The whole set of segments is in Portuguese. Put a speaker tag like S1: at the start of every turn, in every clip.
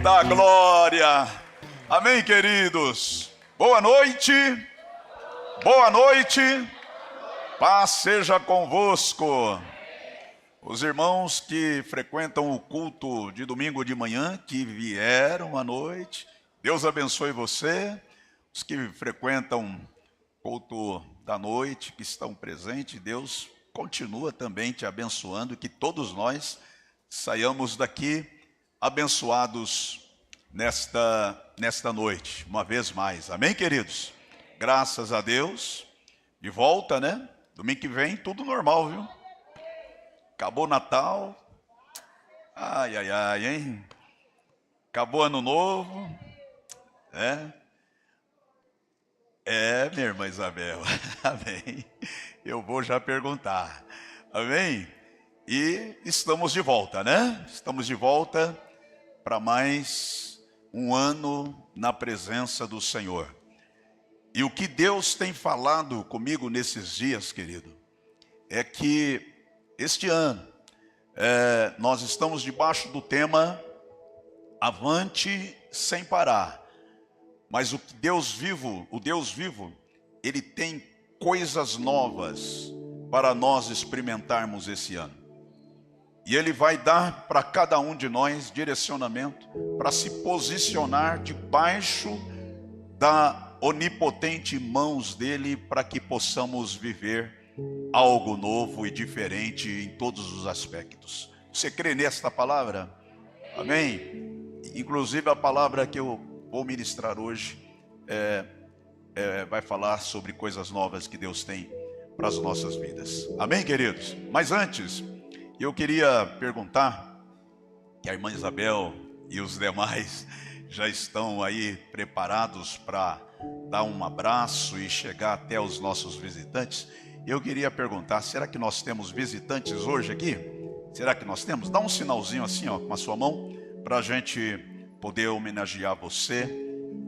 S1: Eita glória! Amém, queridos? Boa noite! Boa noite! Paz seja convosco. Os irmãos que frequentam o culto de domingo de manhã, que vieram à noite, Deus abençoe você. Os que frequentam o culto da noite, que estão presentes, Deus continua também te abençoando, que todos nós saiamos daqui abençoados nesta noite, uma vez mais. Amém, queridos? Graças a Deus. De volta, né? Domingo que vem, tudo normal, viu? Acabou Natal. Ai, ai, ai, hein? Acabou Ano Novo. Minha irmã Isabel. Amém. Eu vou já perguntar. Amém? E estamos de volta, né? Estamos de volta para mais um ano na presença do Senhor. E o que Deus tem falado comigo nesses dias, querido, é que este ano nós estamos debaixo do tema Avante sem parar. Mas o Deus vivo, Ele tem coisas novas para nós experimentarmos esse ano. E Ele vai dar para cada um de nós direcionamento para se posicionar debaixo da onipotente mãos dEle, para que possamos viver algo novo e diferente em todos os aspectos. Você crê nesta palavra? Amém? Inclusive a palavra que eu vou ministrar hoje vai falar sobre coisas novas que Deus tem para as nossas vidas. Amém, queridos? Mas antes, eu queria perguntar, que a irmã Isabel e os demais já estão aí preparados para dar um abraço e chegar até os nossos visitantes. Eu queria perguntar, será que nós temos visitantes hoje aqui? Será que nós temos? Dá um sinalzinho assim, ó, com a sua mão, para a gente poder homenagear você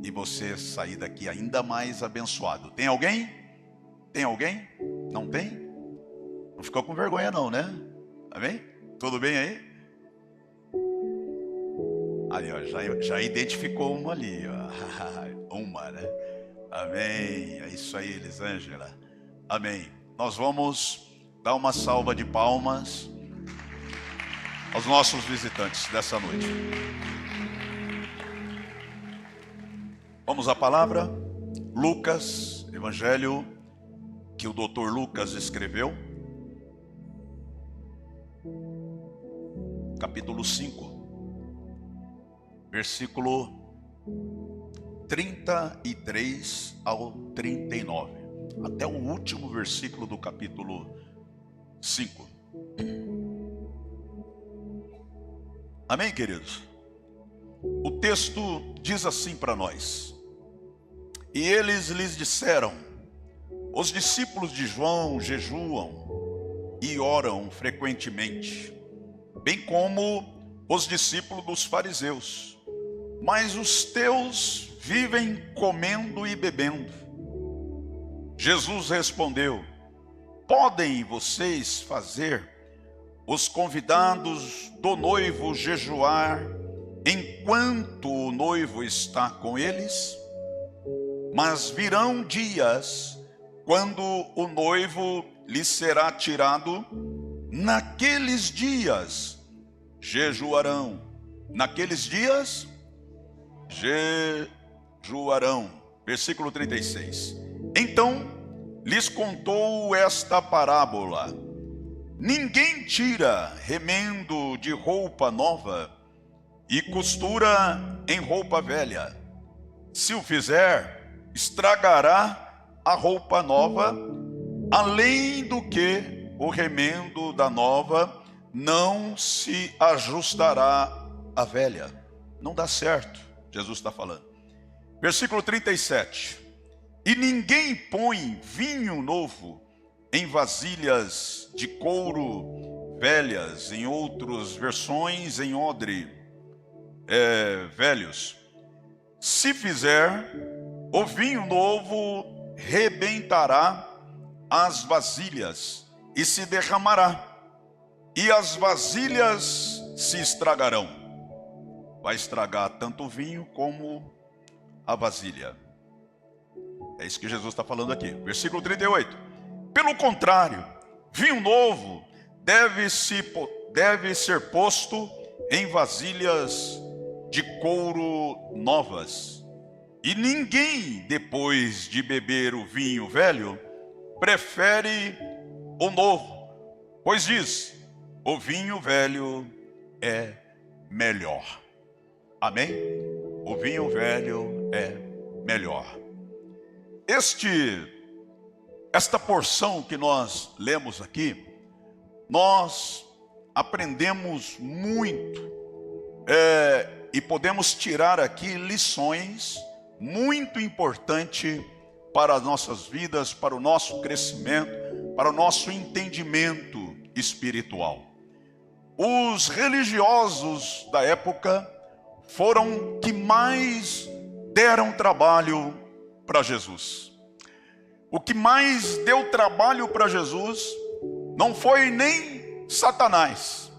S1: e você sair daqui ainda mais abençoado. Tem alguém? Tem alguém? Não tem? Não ficou com vergonha não, né? Amém? Tudo bem aí? Ali, ó, já identificou uma ali, ó. Uma, né? Amém. É isso aí, Elisângela. Amém. Nós vamos dar uma salva de palmas aos nossos visitantes dessa noite. Vamos à palavra. Lucas, evangelho que o Dr. Lucas escreveu, capítulo 5, versículo 33 ao 39, até o último versículo do capítulo 5. Amém, queridos? O texto diz assim para nós: e eles lhes disseram: os discípulos de João jejuam e oram frequentemente, bem como os discípulos dos fariseus, mas os teus vivem comendo e bebendo. Jesus respondeu: podem vocês fazer os convidados do noivo jejuar enquanto o noivo está com eles? Mas virão dias quando o noivo lhes será tirado, naqueles dias jejuarão. Naqueles dias jejuarão. Versículo 36. Então lhes contou esta parábola: ninguém tira remendo de roupa nova e costura em roupa velha. Se o fizer, estragará a roupa nova, além do que o remendo da nova não se ajustará à velha. Não dá certo, Jesus está falando. Versículo 37. E ninguém põe vinho novo em vasilhas de couro velhas, em outras versões em odre velhos. Se fizer, o vinho novo rebentará as vasilhas e se derramará, e as vasilhas se estragarão. vai estragar tanto o vinho como a vasilha. É isso que Jesus está falando aqui. Versículo 38. Pelo contrário, vinho novo deve ser posto em vasilhas de couro novas. E ninguém, depois de beber o vinho velho, prefere o novo, pois diz: o vinho velho é melhor. Amém? O vinho velho é melhor. Esta porção que nós lemos aqui, nós aprendemos muito e podemos tirar aqui lições muito importantes para as nossas vidas, para o nosso crescimento, para o nosso entendimento espiritual. Os religiosos da época foram que mais deram trabalho para Jesus. O que mais deu trabalho para Jesus não foi nem Satanás,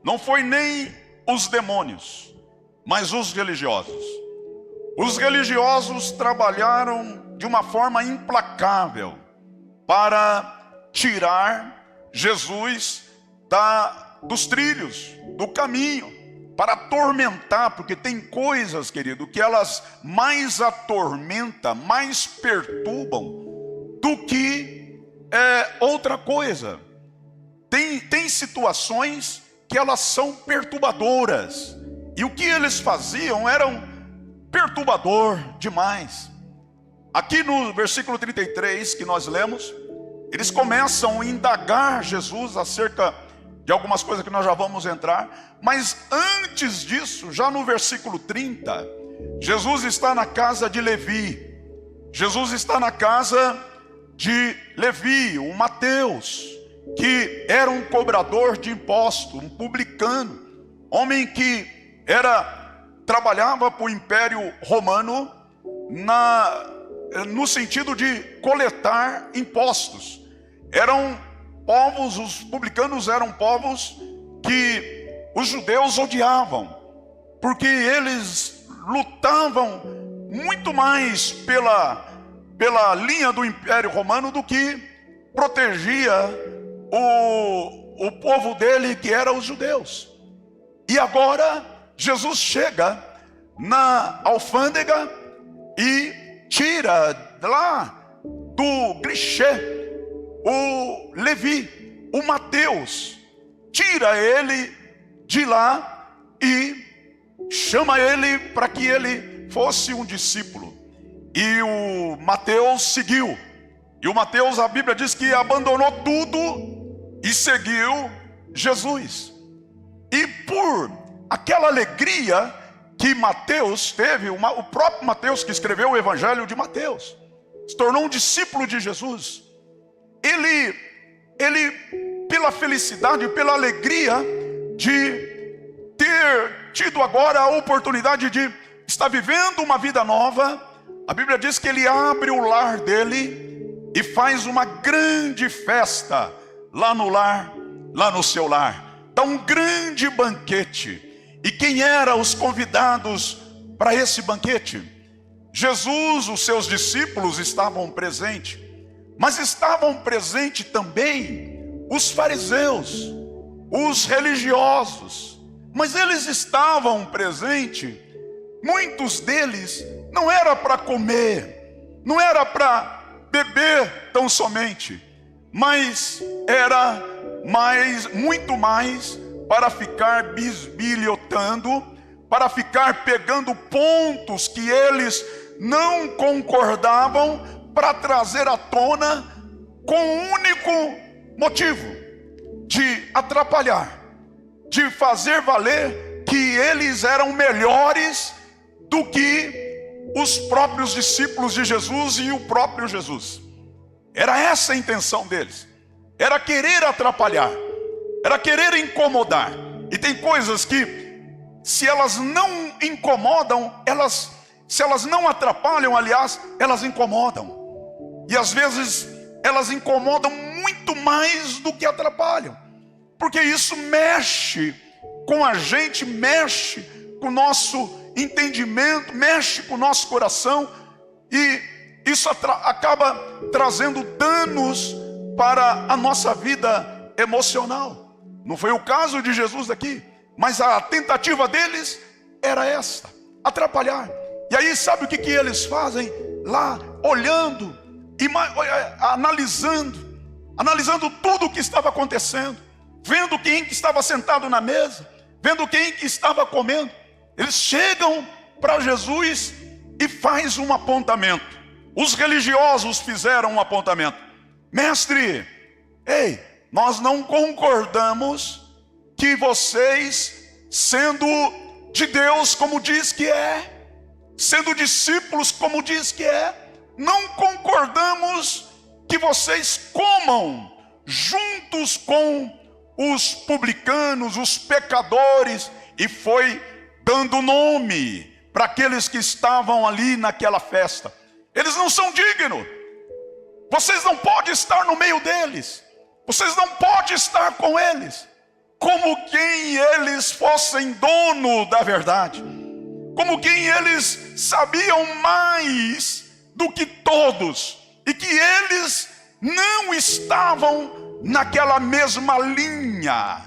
S1: não foi nem os demônios, mas os religiosos. Os religiosos trabalharam de uma forma implacável para tirar Jesus dos trilhos, do caminho, para atormentar, porque tem coisas, querido, que elas mais atormentam, mais perturbam do que outra coisa. Tem situações que elas são perturbadoras, e o que eles faziam eram perturbador demais. Aqui no versículo 33 que nós lemos, eles começam a indagar Jesus acerca de algumas coisas que nós já vamos entrar, mas antes disso, já no versículo 30, Jesus está na casa de Levi. Jesus está na casa de Levi, o Mateus, que era um cobrador de impostos, um publicano, homem que trabalhava para o Império Romano no sentido de coletar impostos. Os publicanos eram povos que os judeus odiavam, porque eles lutavam muito mais pela linha do Império Romano do que protegia o povo dele, que eram os judeus. E agora Jesus chega na alfândega e tira lá do guichê o Levi, o Mateus, tira ele de lá e chama ele para que ele fosse um discípulo. E o Mateus seguiu. E o Mateus, a Bíblia diz que abandonou tudo e seguiu Jesus. E por aquela alegria que Mateus teve, o próprio Mateus que escreveu o Evangelho de Mateus, se tornou um discípulo de Jesus. Ele pela felicidade, pela alegria de ter tido agora a oportunidade de estar vivendo uma vida nova, a Bíblia diz que ele abre o lar dele e faz uma grande festa lá no seu lar. Dá um grande banquete. E quem eram os convidados para esse banquete? Jesus, os seus discípulos estavam presentes, mas estavam presentes também os fariseus, os religiosos. Mas eles estavam presentes, muitos deles não era para comer, não era para beber tão somente, mas era muito mais para ficar bisbilhotando, para ficar pegando pontos que eles não concordavam, para trazer à tona com um único motivo: de atrapalhar, de fazer valer que eles eram melhores do que os próprios discípulos de Jesus e o próprio Jesus. Era essa a intenção deles, era querer atrapalhar, era querer incomodar. E tem coisas que, se elas não incomodam, se elas não atrapalham, aliás, elas incomodam. E às vezes elas incomodam muito mais do que atrapalham, porque isso mexe com a gente, mexe com o nosso entendimento, mexe com o nosso coração, e isso acaba trazendo danos para a nossa vida emocional. Não foi o caso de Jesus aqui, mas a tentativa deles era esta: atrapalhar. E aí sabe o que eles fazem? Lá, olhando, analisando tudo o que estava acontecendo, vendo quem que estava sentado na mesa, vendo quem que estava comendo. Eles chegam para Jesus e faz um apontamento. Os religiosos fizeram um apontamento: mestre, ei, nós não concordamos que vocês, sendo de Deus como diz que é, sendo discípulos como diz que é, não concordamos que vocês comam juntos com os publicanos, os pecadores. E foi dando nome para aqueles que estavam ali naquela festa. Eles não são dignos. Vocês não podem estar no meio deles. Vocês não podem estar com eles. Como quem eles fossem dono da verdade. Como quem eles sabiam mais do que todos. E que eles não estavam naquela mesma linha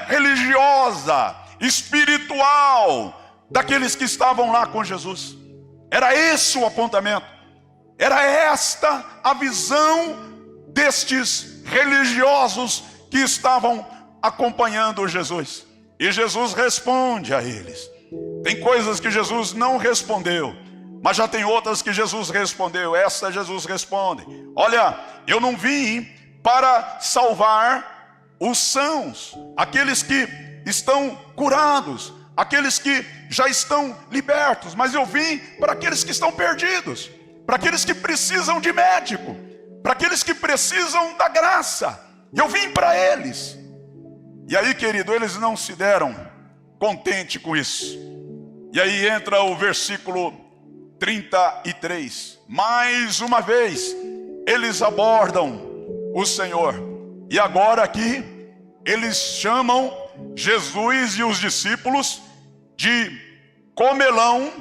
S1: religiosa, espiritual, daqueles que estavam lá com Jesus. Era esse o apontamento. Era esta a visão destes religiosos que estavam acompanhando Jesus. E Jesus responde a eles. Tem coisas que Jesus não respondeu, mas já tem outras que Jesus respondeu. Essa Jesus responde: olha, eu não vim para salvar os sãos, aqueles que estão curados, aqueles que já estão libertos, mas eu vim para aqueles que estão perdidos, para aqueles que precisam de médico, para aqueles que precisam da graça. Eu vim para eles. E aí, querido, eles não se deram contente com isso. E aí entra o versículo 33. Mais uma vez eles abordam o Senhor. E agora aqui eles chamam Jesus e os discípulos de comelão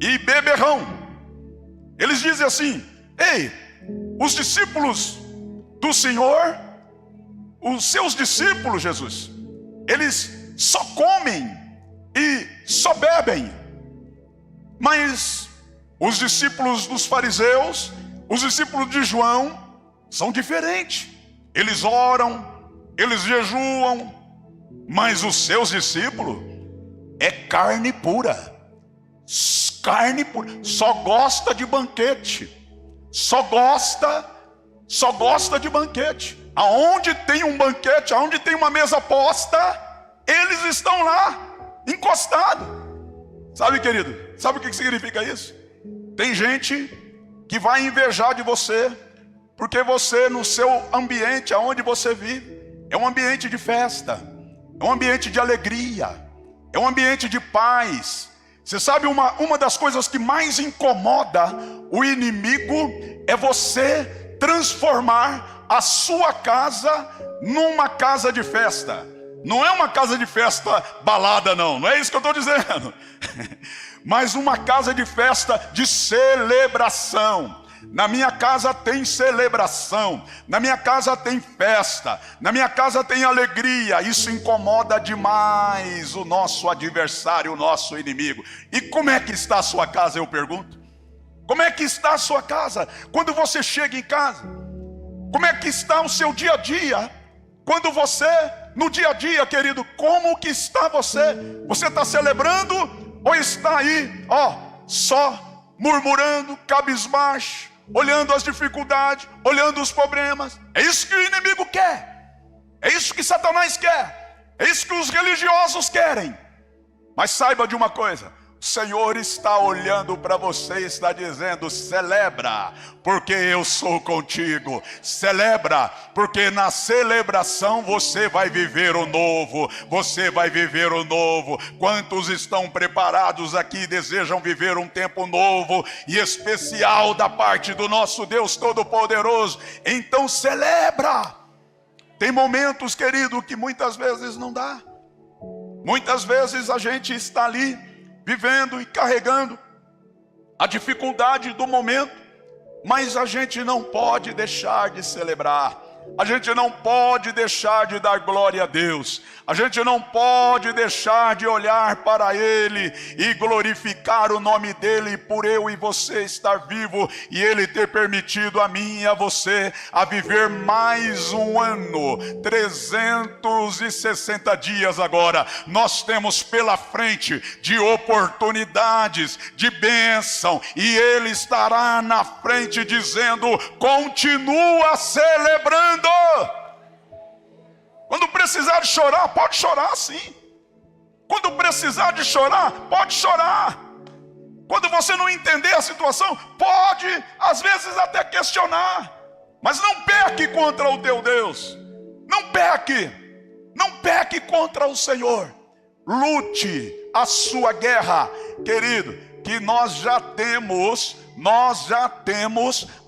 S1: e beberrão. Eles dizem assim: ei, os discípulos do Senhor, os seus discípulos, Jesus, eles só comem e só bebem. Mas os discípulos dos fariseus, os discípulos de João, são diferentes. Eles oram, eles jejuam, mas os seus discípulos é carne pura. Carne pura. Só gosta de banquete. Só gosta de banquete. Aonde tem um banquete, aonde tem uma mesa posta, eles estão lá, encostados. Sabe, querido, sabe o que significa isso? Tem gente que vai invejar de você, porque você, no seu ambiente, aonde você vive, é um ambiente de festa, é um ambiente de alegria, é um ambiente de paz. Você sabe, uma das coisas que mais incomoda o inimigo é você transformar a sua casa numa casa de festa. Não é uma casa de festa balada, não é isso que eu estou dizendo. Mas uma casa de festa de celebração. Na minha casa tem celebração, na minha casa tem festa, na minha casa tem alegria. Isso incomoda demais o nosso adversário, o nosso inimigo. E como é que está a sua casa, eu pergunto? Como é que está a sua casa quando você chega em casa? Como é que está o seu dia a dia? Quando você, no dia a dia, querido, como que está você? Você está celebrando ou está aí, só murmurando, cabisbaixo, olhando as dificuldades, olhando os problemas? É isso que o inimigo quer. É isso que Satanás quer. É isso que os religiosos querem. Mas saiba de uma coisa: o Senhor está olhando para você e está dizendo: celebra, porque eu sou contigo. Celebra, porque na celebração você vai viver o novo. Você vai viver o novo. Quantos estão preparados aqui e desejam viver um tempo novo e especial da parte do nosso Deus Todo-Poderoso? Então celebra. Tem momentos, querido, que muitas vezes não dá. Muitas vezes a gente está ali vivendo e carregando a dificuldade do momento, mas a gente não pode deixar de celebrar. A gente não pode deixar de dar glória a Deus. A gente não pode deixar de olhar para Ele e glorificar o nome dEle por eu e você estar vivo e Ele ter permitido a mim e a você a viver mais um ano, 360 dias agora. Nós temos pela frente de oportunidades, de bênção, e Ele estará na frente dizendo: continua celebrando. Quando precisar de chorar, pode chorar sim. Quando precisar de chorar, pode chorar. Quando você não entender a situação, pode às vezes até questionar, mas não peque contra o teu Deus. Não peque contra o Senhor. Lute a sua guerra, querido, que nós já temos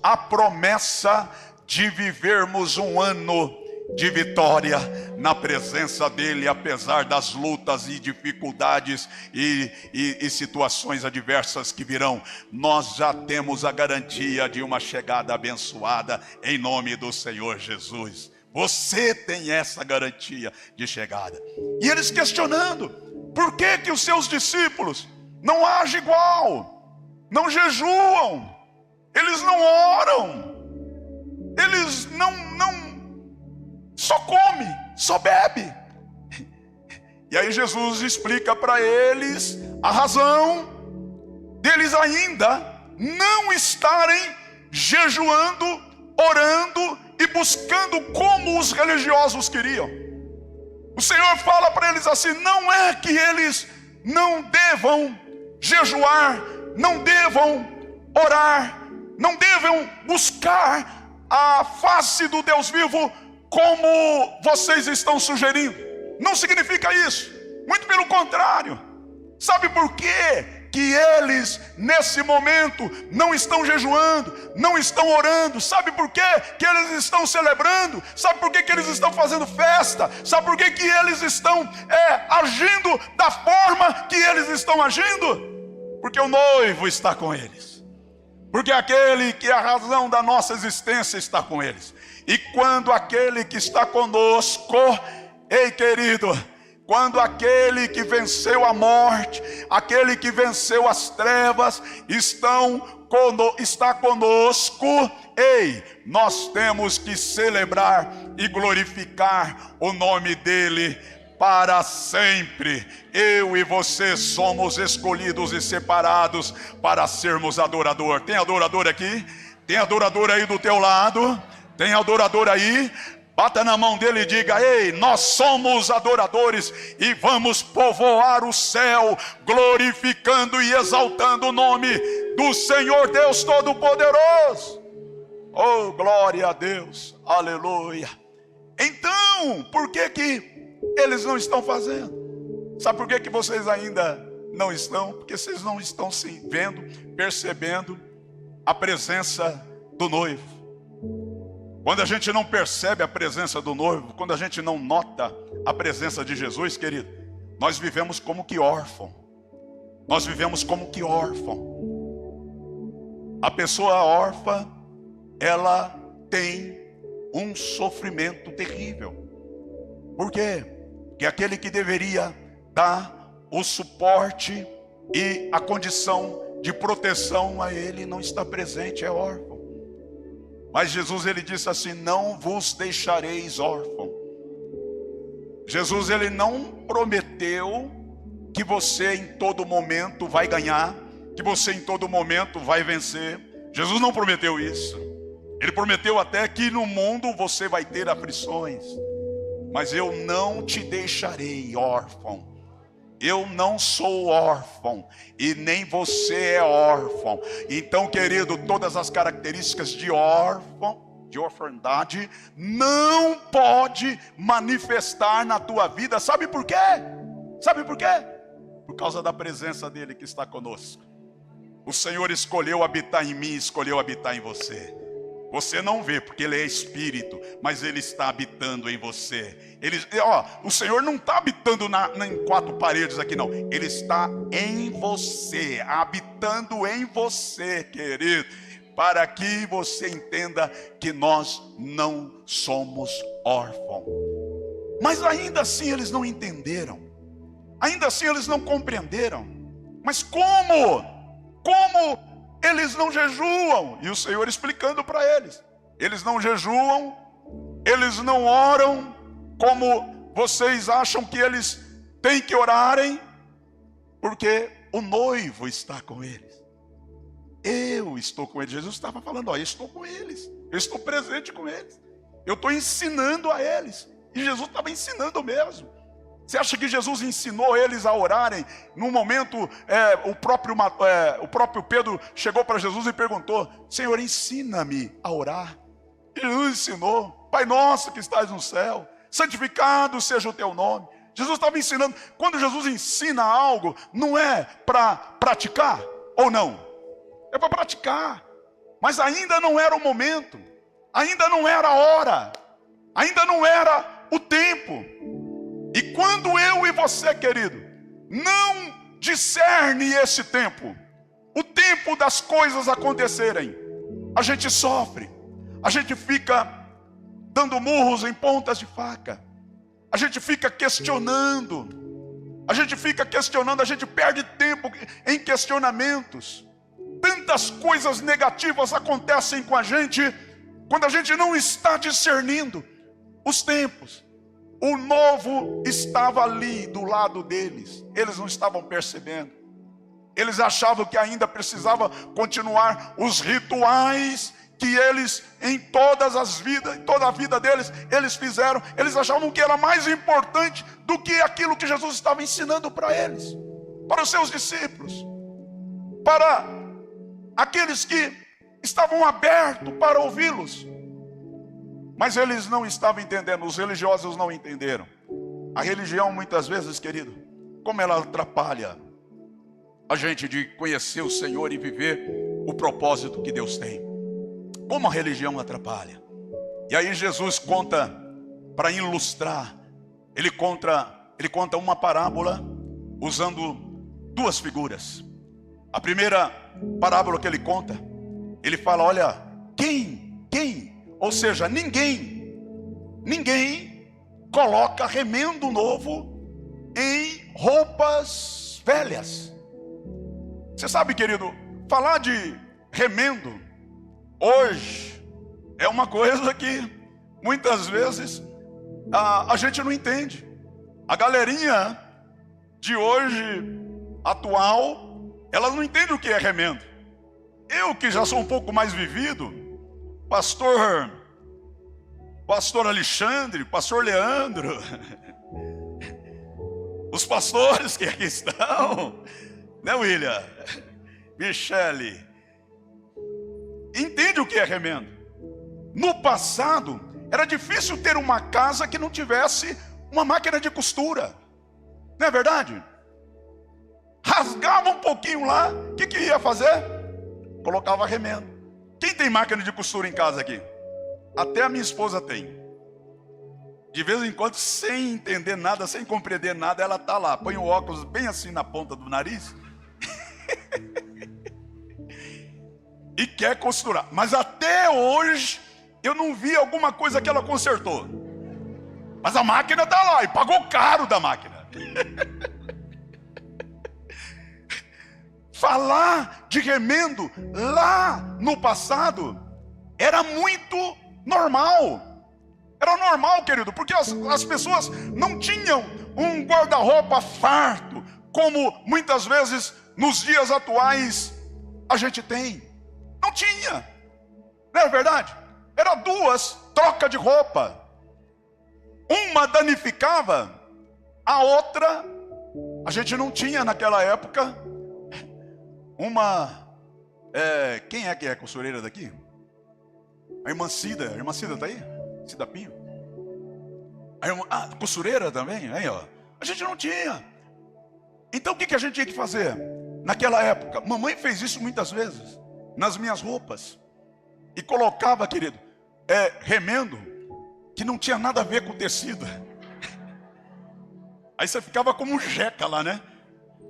S1: a promessa de vivermos um ano de vitória na presença dEle, apesar das lutas e dificuldades e situações adversas que virão. Nós já temos a garantia de uma chegada abençoada em nome do Senhor Jesus. Você tem essa garantia de chegada. E eles questionando, por que os seus discípulos não agem igual? Não jejuam, eles não oram, eles não só come, só bebe. E aí Jesus explica para eles a razão deles ainda não estarem jejuando, orando e buscando como os religiosos queriam. O Senhor fala para eles assim: não é que eles não devam jejuar, não devam orar, não devam buscar a face do Deus vivo como vocês estão sugerindo. Não significa isso, muito pelo contrário. Sabe por quê que eles nesse momento não estão jejuando, não estão orando? Sabe por quê que eles estão celebrando? Sabe por quê que eles estão fazendo festa? Sabe por quê que eles estão agindo da forma que eles estão agindo? Porque o noivo está com eles, porque aquele que é a razão da nossa existência está com eles. E quando aquele que está conosco, ei querido, quando aquele que venceu a morte, aquele que venceu as trevas está conosco, ei, nós temos que celebrar e glorificar o nome dEle para sempre. Eu e você somos escolhidos e separados para sermos adorador. Tem adorador aqui? Tem adorador aí do teu lado? Tem adorador aí? Bata na mão dele e diga: ei, nós somos adoradores e vamos povoar o céu, glorificando e exaltando o nome do Senhor Deus Todo-Poderoso. Oh, glória a Deus, aleluia. Então, por que eles não estão fazendo? Sabe por que vocês ainda não estão? Porque vocês não estão se vendo, percebendo a presença do noivo. Quando a gente não percebe a presença do noivo, quando a gente não nota a presença de Jesus, querido, nós vivemos como que órfão. Nós vivemos como que órfão. A pessoa órfã, ela tem um sofrimento terrível. Por quê? Porque aquele que deveria dar o suporte e a condição de proteção a ele não está presente, é órfão. Mas Jesus, ele disse assim: não vos deixareis órfão. Jesus, ele não prometeu que você em todo momento vai ganhar, que você em todo momento vai vencer. Jesus não prometeu isso. Ele prometeu até que no mundo você vai ter aflições, mas eu não te deixarei órfão. Eu não sou órfão e nem você é órfão. Então, querido, todas as características de órfão, de orfandade, não pode manifestar na tua vida. Sabe por quê? Sabe por quê? Por causa da presença dele que está conosco. O Senhor escolheu habitar em mim, escolheu habitar em você. Você não vê, porque Ele é Espírito, mas Ele está habitando em você. O Senhor não está habitando em quatro paredes aqui, não. Ele está em você, habitando em você, querido, para que você entenda que nós não somos órfãos. Mas ainda assim eles não entenderam, ainda assim eles não compreenderam. Mas como eles não jejuam? E o Senhor explicando para eles: eles não jejuam, eles não oram como vocês acham que eles têm que orarem, porque o noivo está com eles. Eu estou com eles. Jesus estava falando: eu estou com eles, eu estou presente com eles, eu estou ensinando a eles. E Jesus estava ensinando mesmo. Você acha que Jesus ensinou eles a orarem? No momento, o próprio Pedro chegou para Jesus e perguntou: Senhor, ensina-me a orar. E Jesus ensinou: Pai nosso que estás no céu, santificado seja o teu nome. Jesus estava ensinando. Quando Jesus ensina algo, não é para praticar, ou não? É para praticar. Mas ainda não era o momento, ainda não era a hora, ainda não era o tempo. E quando eu e você, querido, não discerne esse tempo, o tempo das coisas acontecerem, a gente sofre, a gente fica dando murros em pontas de faca, a gente fica questionando, a gente perde tempo em questionamentos. Tantas coisas negativas acontecem com a gente quando a gente não está discernindo os tempos. O novo estava ali do lado deles, eles não estavam percebendo. Eles achavam que ainda precisava continuar os rituais que eles, em toda a vida deles, eles fizeram. Eles achavam que era mais importante do que aquilo que Jesus estava ensinando para eles, para os seus discípulos, para aqueles que estavam abertos para ouvi-los. Mas eles não estavam entendendo, os religiosos não entenderam. A religião, muitas vezes, querido, como ela atrapalha a gente de conhecer o Senhor e viver o propósito que Deus tem. Como a religião atrapalha. E aí Jesus conta, para ilustrar, ele conta uma parábola usando duas figuras. A primeira parábola que ele conta, ele fala: olha, ou seja, ninguém coloca remendo novo em roupas velhas. Você sabe, querido, falar de remendo hoje é uma coisa que muitas vezes a gente não entende. A galerinha de hoje, atual, ela não entende o que é remendo. Eu que já sou um pouco mais vivido, Pastor Alexandre, Pastor Leandro, os pastores que aqui estão, né, William, Michele, entende o que é remendo. No passado, era difícil ter uma casa que não tivesse uma máquina de costura, não é verdade? Rasgava um pouquinho lá, o que ia fazer? Colocava remendo. Quem tem máquina de costura em casa aqui? Até a minha esposa tem. De vez em quando, sem entender nada, sem compreender nada, ela está lá, põe o óculos bem assim na ponta do nariz e quer costurar. Mas até hoje eu não vi alguma coisa que ela consertou. Mas a máquina está lá e pagou caro da máquina. Falar de remendo lá no passado era muito normal. Era normal, querido, porque as pessoas não tinham um guarda-roupa farto, como muitas vezes nos dias atuais a gente tem. Não tinha, não é verdade? Era duas trocas de roupa. Uma danificava, a outra a gente não tinha naquela época. Quem é que é costureira daqui? A irmã Cida está aí? Cida Pinho? Costureira também, aí, ó. A gente não tinha. Então o que a gente tinha que fazer? Naquela época, mamãe fez isso muitas vezes, nas minhas roupas. e colocava, querido, remendo que não tinha nada a ver com o tecido. Aí você ficava como um jeca lá, né?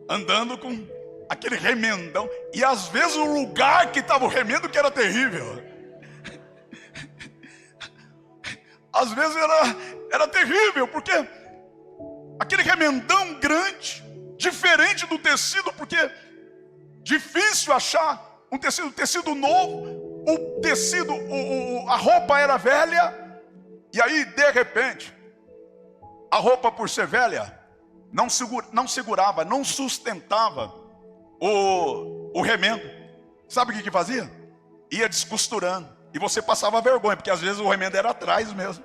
S1: Andando com aquele remendão. E às vezes o lugar que estava o remendo que era terrível. Às vezes era terrível, porque aquele remendão grande, diferente do tecido, porque difícil achar um tecido novo, o tecido, a roupa era velha, e aí de repente, a roupa por ser velha, não segurava, não sustentava o remendo. Sabe o que fazia? Ia descosturando, e você passava vergonha, porque às vezes o remendo era atrás mesmo.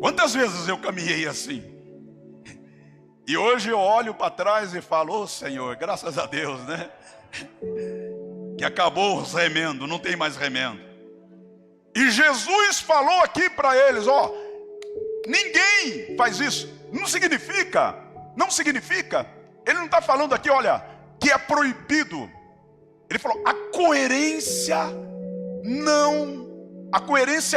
S1: Quantas vezes eu caminhei assim? E hoje eu olho para trás e falo, Senhor, graças a Deus, né? Que acabou os remendos, não tem mais remendo. E Jesus falou aqui para eles, ninguém faz isso. Não significa, ele não está falando aqui, olha, que é proibido. Ele falou, a coerência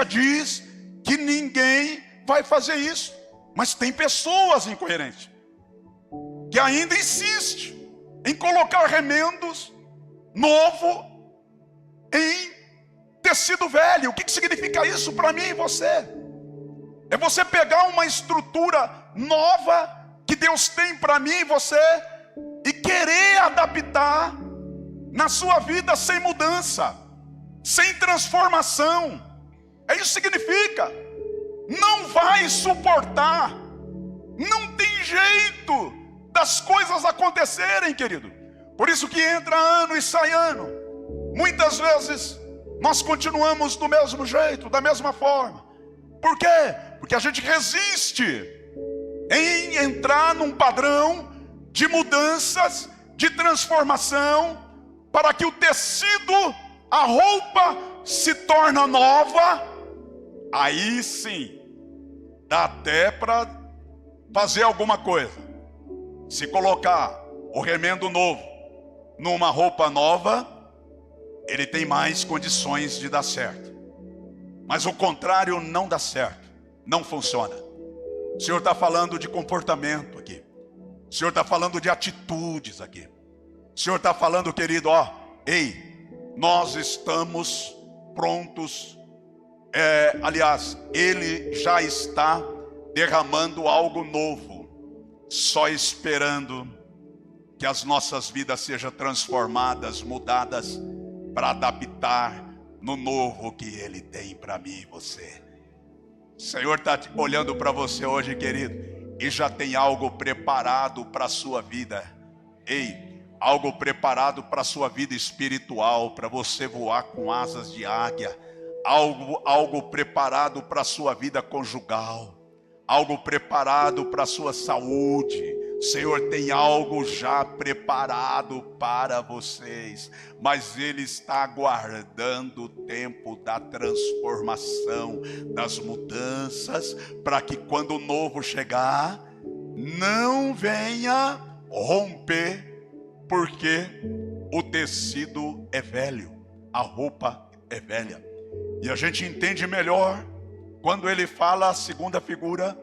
S1: diz que ninguém vai fazer isso. Mas tem pessoas incoerentes que ainda insiste em colocar remendos novo em tecido velho. O que significa isso para mim e você? É você pegar uma estrutura nova que Deus tem para mim e você e querer adaptar na sua vida sem mudança, sem transformação. É isso que significa. Não vai suportar. Não tem jeito das coisas acontecerem, querido. Por isso que entra ano e sai ano. Muitas vezes nós continuamos do mesmo jeito, da mesma forma. Por quê? Porque a gente resiste em entrar num padrão de mudanças, de transformação, para que o tecido, a roupa se torne nova. Aí sim, dá até para fazer alguma coisa. Se colocar o remendo novo numa roupa nova, ele tem mais condições de dar certo. Mas o contrário não dá certo, não funciona. O Senhor está falando de comportamento aqui. O Senhor está falando de atitudes aqui. O Senhor está falando, querido, nós estamos prontos. Aliás, Ele já está derramando algo novo, só esperando que as nossas vidas sejam transformadas, mudadas, para adaptar no novo que Ele tem para mim e você. O Senhor está olhando para você hoje, querido, e já tem algo preparado para a sua vida. Algo preparado para a sua vida espiritual, para você voar com asas de águia. Algo preparado para a sua vida conjugal. Algo preparado para a sua saúde. O Senhor tem algo já preparado para vocês, mas Ele está aguardando o tempo da transformação, das mudanças, para que quando o novo chegar, não venha romper, porque o tecido é velho, a roupa é velha. E a gente entende melhor quando ele fala a segunda figura,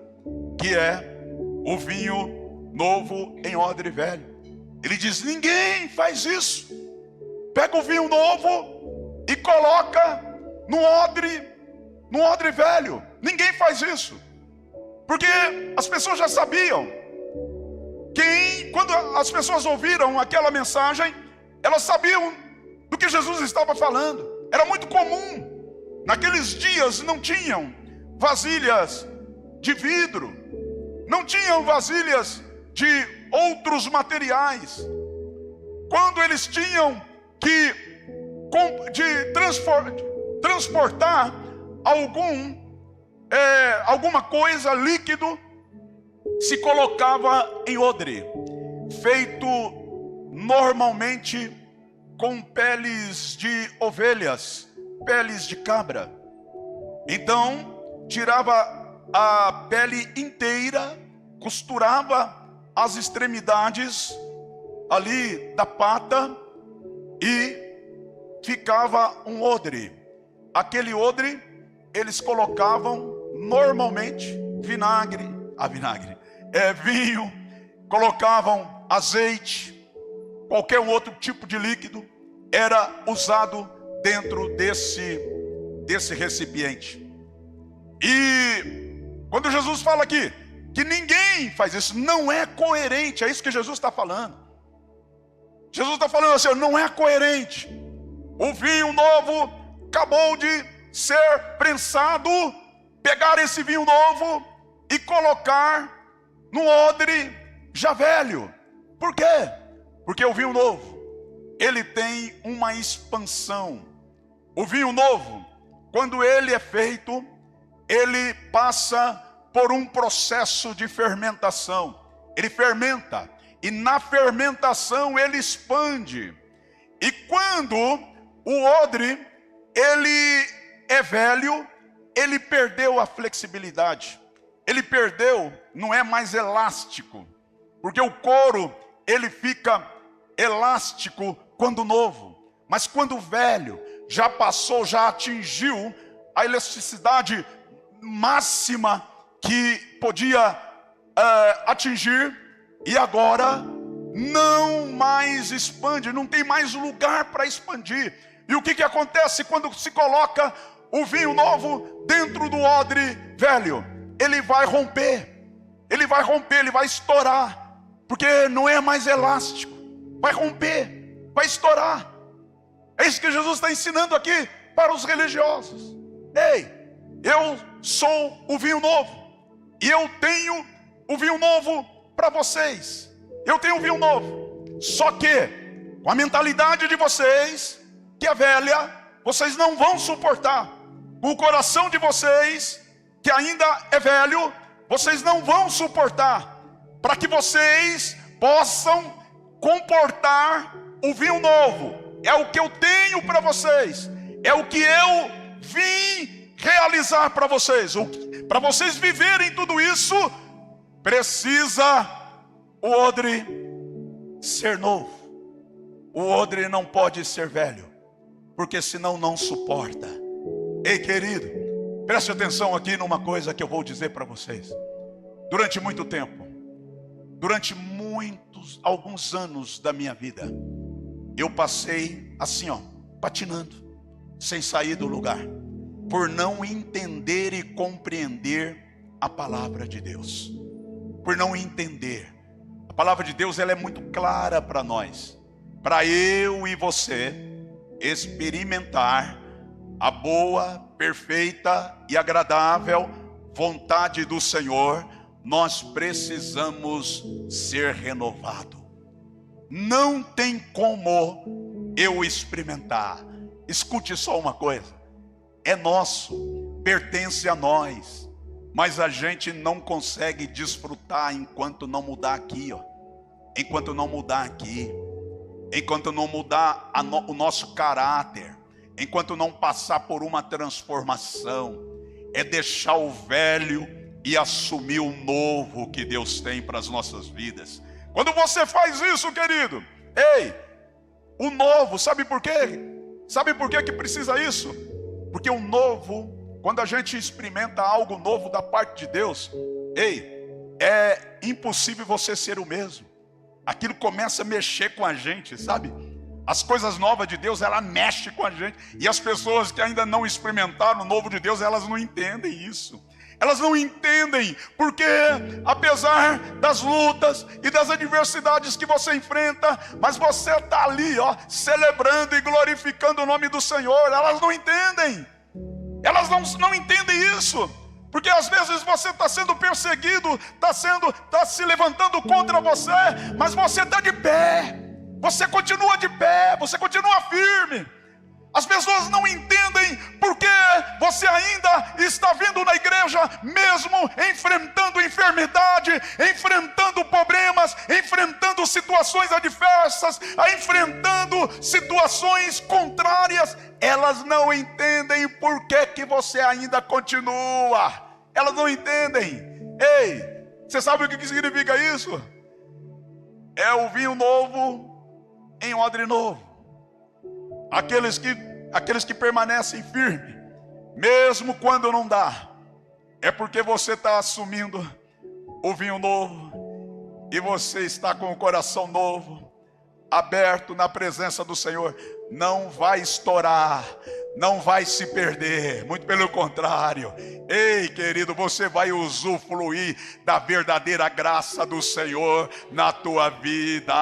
S1: que é o vinho novo em odre velho. Ele diz, ninguém faz isso. Pega o vinho novo e coloca no odre velho. Ninguém faz isso. Porque as pessoas já sabiam. Quando as pessoas ouviram aquela mensagem, elas sabiam do que Jesus estava falando. Era muito comum. Naqueles dias não tinham vasilhas de vidro, não tinham vasilhas de outros materiais. Quando eles tinham que transportar alguma coisa líquido, se colocava em odre, feito normalmente com peles de ovelhas, peles de cabra. Então tirava a pele inteira, costurava as extremidades ali da pata e ficava um odre. Aquele odre, eles colocavam normalmente vinho, colocavam azeite, qualquer outro tipo de líquido era usado dentro desse recipiente. E quando Jesus fala aqui que ninguém faz isso, não é coerente, é isso que Jesus está falando. Jesus está falando assim, não é coerente. O vinho novo acabou de ser prensado, pegar esse vinho novo e colocar num odre já velho. Por quê? Porque o vinho novo, ele tem uma expansão. O vinho novo, quando ele é feito, ele passa por um processo de fermentação. Ele fermenta, e na fermentação ele expande. E quando o odre, ele é velho, ele perdeu a flexibilidade. Ele perdeu, não é mais elástico. Porque o couro, ele fica elástico quando novo. Mas quando velho, já passou, já atingiu a elasticidade máxima que podia atingir. E agora não mais expande, não tem mais lugar para expandir. E o que acontece quando se coloca o vinho novo dentro do odre velho? Ele vai romper, ele vai estourar, porque não é mais elástico, vai romper, vai estourar. É isso que Jesus está ensinando aqui para os religiosos. Ei, eu sou o vinho novo, e eu tenho o vinho novo para vocês. Eu tenho um vinho novo, só que com a mentalidade de vocês, que é velha, vocês não vão suportar. Com o coração de vocês, que ainda é velho, vocês não vão suportar. Para que vocês possam comportar o vinho novo. É o que eu tenho para vocês, é o que eu vim realizar para vocês. Para vocês viverem tudo isso, precisa o odre ser novo. O odre não pode ser velho, porque senão não suporta. Ei, querido, preste atenção aqui numa coisa que eu vou dizer para vocês. Durante muito tempo, durante alguns anos da minha vida, eu passei assim, patinando, sem sair do lugar, por não entender e compreender a palavra de Deus. Por não entender. A palavra de Deus, ela é muito clara para nós, para eu e você experimentar a boa, perfeita e agradável vontade do Senhor. Nós precisamos ser renovados. Não tem como eu experimentar. Escute só uma coisa, é nosso, pertence a nós, mas a gente não consegue desfrutar enquanto não mudar aqui, enquanto não mudar aqui, enquanto não mudar o nosso caráter, enquanto não passar por uma transformação. É deixar o velho e assumir o novo que Deus tem para as nossas vidas. Quando você faz isso, querido, ei, o novo, sabe por quê? Sabe por que precisa isso? Porque o novo, quando a gente experimenta algo novo da parte de Deus, ei, é impossível você ser o mesmo. Aquilo começa a mexer com a gente, sabe? As coisas novas de Deus, ela mexe com a gente. E as pessoas que ainda não experimentaram o novo de Deus, elas não entendem isso. Elas não entendem, porque apesar das lutas e das adversidades que você enfrenta, mas você está ali, celebrando e glorificando o nome do Senhor. Elas não entendem. Elas não entendem isso. Porque às vezes você está sendo perseguido, está se levantando contra você, mas você está de pé. Você continua de pé, você continua firme. As pessoas não entendem porque você ainda está vindo na igreja, mesmo enfrentando enfermidade, enfrentando problemas, enfrentando situações adversas, enfrentando situações contrárias. Elas não entendem por que você ainda continua. Elas não entendem. Ei, você sabe o que significa isso? É o vinho novo em odre novo. Aqueles que permanecem firmes, mesmo quando não dá, é porque você está assumindo o vinho novo, e você está com o coração novo, aberto na presença do Senhor. Não vai estourar, não vai se perder, muito pelo contrário. Ei, querido, você vai usufruir da verdadeira graça do Senhor na tua vida.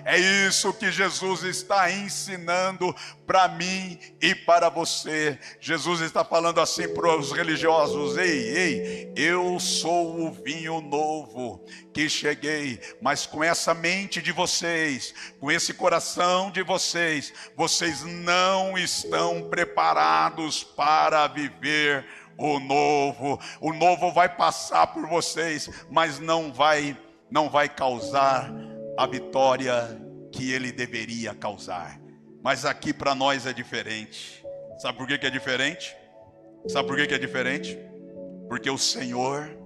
S1: É isso que Jesus está ensinando para mim e para você. Jesus está falando assim para os religiosos: ei, eu sou o vinho novo que cheguei, mas com essa mente de vocês, com esse coração de vocês, vocês não estão preparados para viver o novo. O novo vai passar por vocês, mas não vai causar a vitória que ele deveria causar. Mas aqui para nós é diferente. Sabe por que é diferente? Sabe por que é diferente? Porque o Senhor,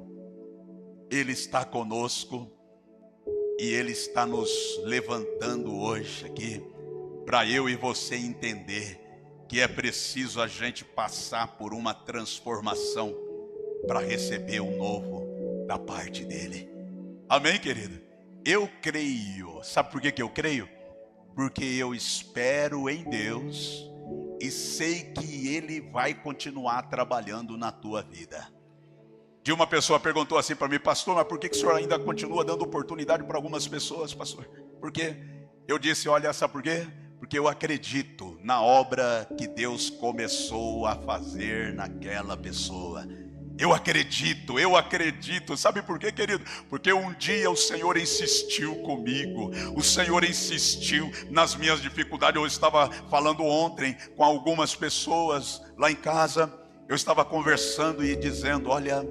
S1: Ele está conosco, e Ele está nos levantando hoje aqui, para eu e você entender que é preciso a gente passar por uma transformação para receber o novo da parte dEle. Amém, querido? Eu creio. Sabe por que eu creio? Porque eu espero em Deus e sei que Ele vai continuar trabalhando na tua vida. De uma pessoa perguntou assim para mim: pastor, mas por que o senhor ainda continua dando oportunidade para algumas pessoas, pastor? Por quê? Eu disse: olha, sabe por quê? Porque eu acredito na obra que Deus começou a fazer naquela pessoa. Eu acredito. Sabe por quê, querido? Porque um dia o Senhor insistiu comigo. O Senhor insistiu nas minhas dificuldades. Eu estava falando ontem com algumas pessoas lá em casa. Eu estava conversando e dizendo: olha,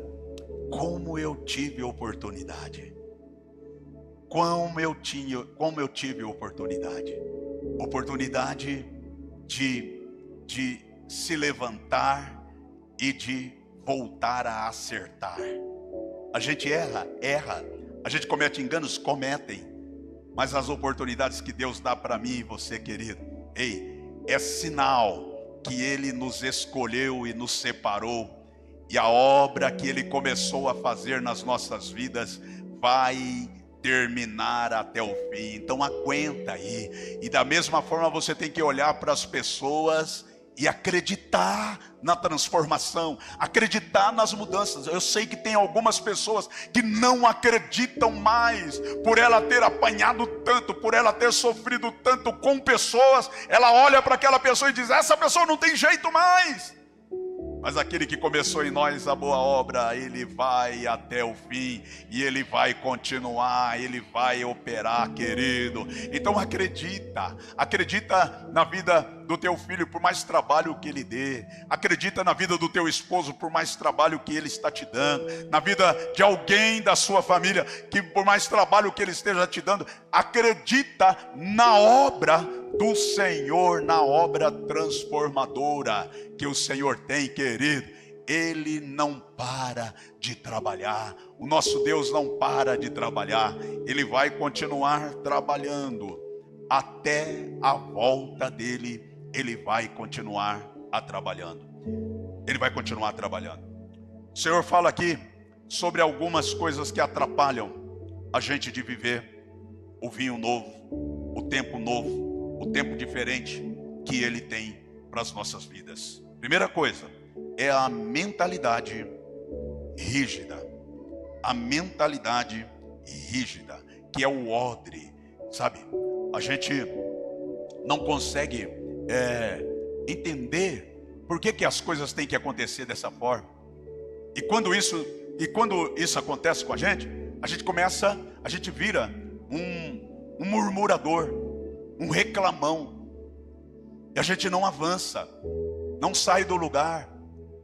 S1: como eu tive oportunidade. Como eu tive oportunidade. Oportunidade de se levantar e de voltar a acertar. A gente erra, a gente comete enganos, cometem, mas as oportunidades que Deus dá para mim e você, querido, é sinal que Ele nos escolheu e nos separou, e a obra que Ele começou a fazer nas nossas vidas vai terminar até o fim. Então aguenta aí. E da mesma forma você tem que olhar para as pessoas e acreditar na transformação, acreditar nas mudanças. Eu sei que tem algumas pessoas que não acreditam mais, por ela ter apanhado tanto, por ela ter sofrido tanto com pessoas. Ela olha para aquela pessoa e diz: essa pessoa não tem jeito mais. Mas aquele que começou em nós a boa obra, Ele vai até o fim, e Ele vai continuar, Ele vai operar, querido. Então acredita na vida do teu filho, por mais trabalho que ele dê. Acredita na vida do teu esposo, por mais trabalho que ele está te dando. Na vida de alguém da sua família, que por mais trabalho que ele esteja te dando, acredita na obra do Senhor, na obra transformadora que o Senhor tem, querido. Ele não para de trabalhar. O nosso Deus não para de trabalhar. Ele vai continuar trabalhando até a volta dele. Ele vai continuar trabalhando. Ele vai continuar trabalhando. O Senhor fala aqui sobre algumas coisas que atrapalham a gente de viver o vinho novo, o tempo diferente que Ele tem para as nossas vidas. Primeira coisa é a mentalidade rígida. A mentalidade rígida, que é o odre, sabe? A gente não consegue entender por que as coisas têm que acontecer dessa forma. E quando isso acontece com a gente vira um murmurador, um reclamão, e a gente não avança, não sai do lugar.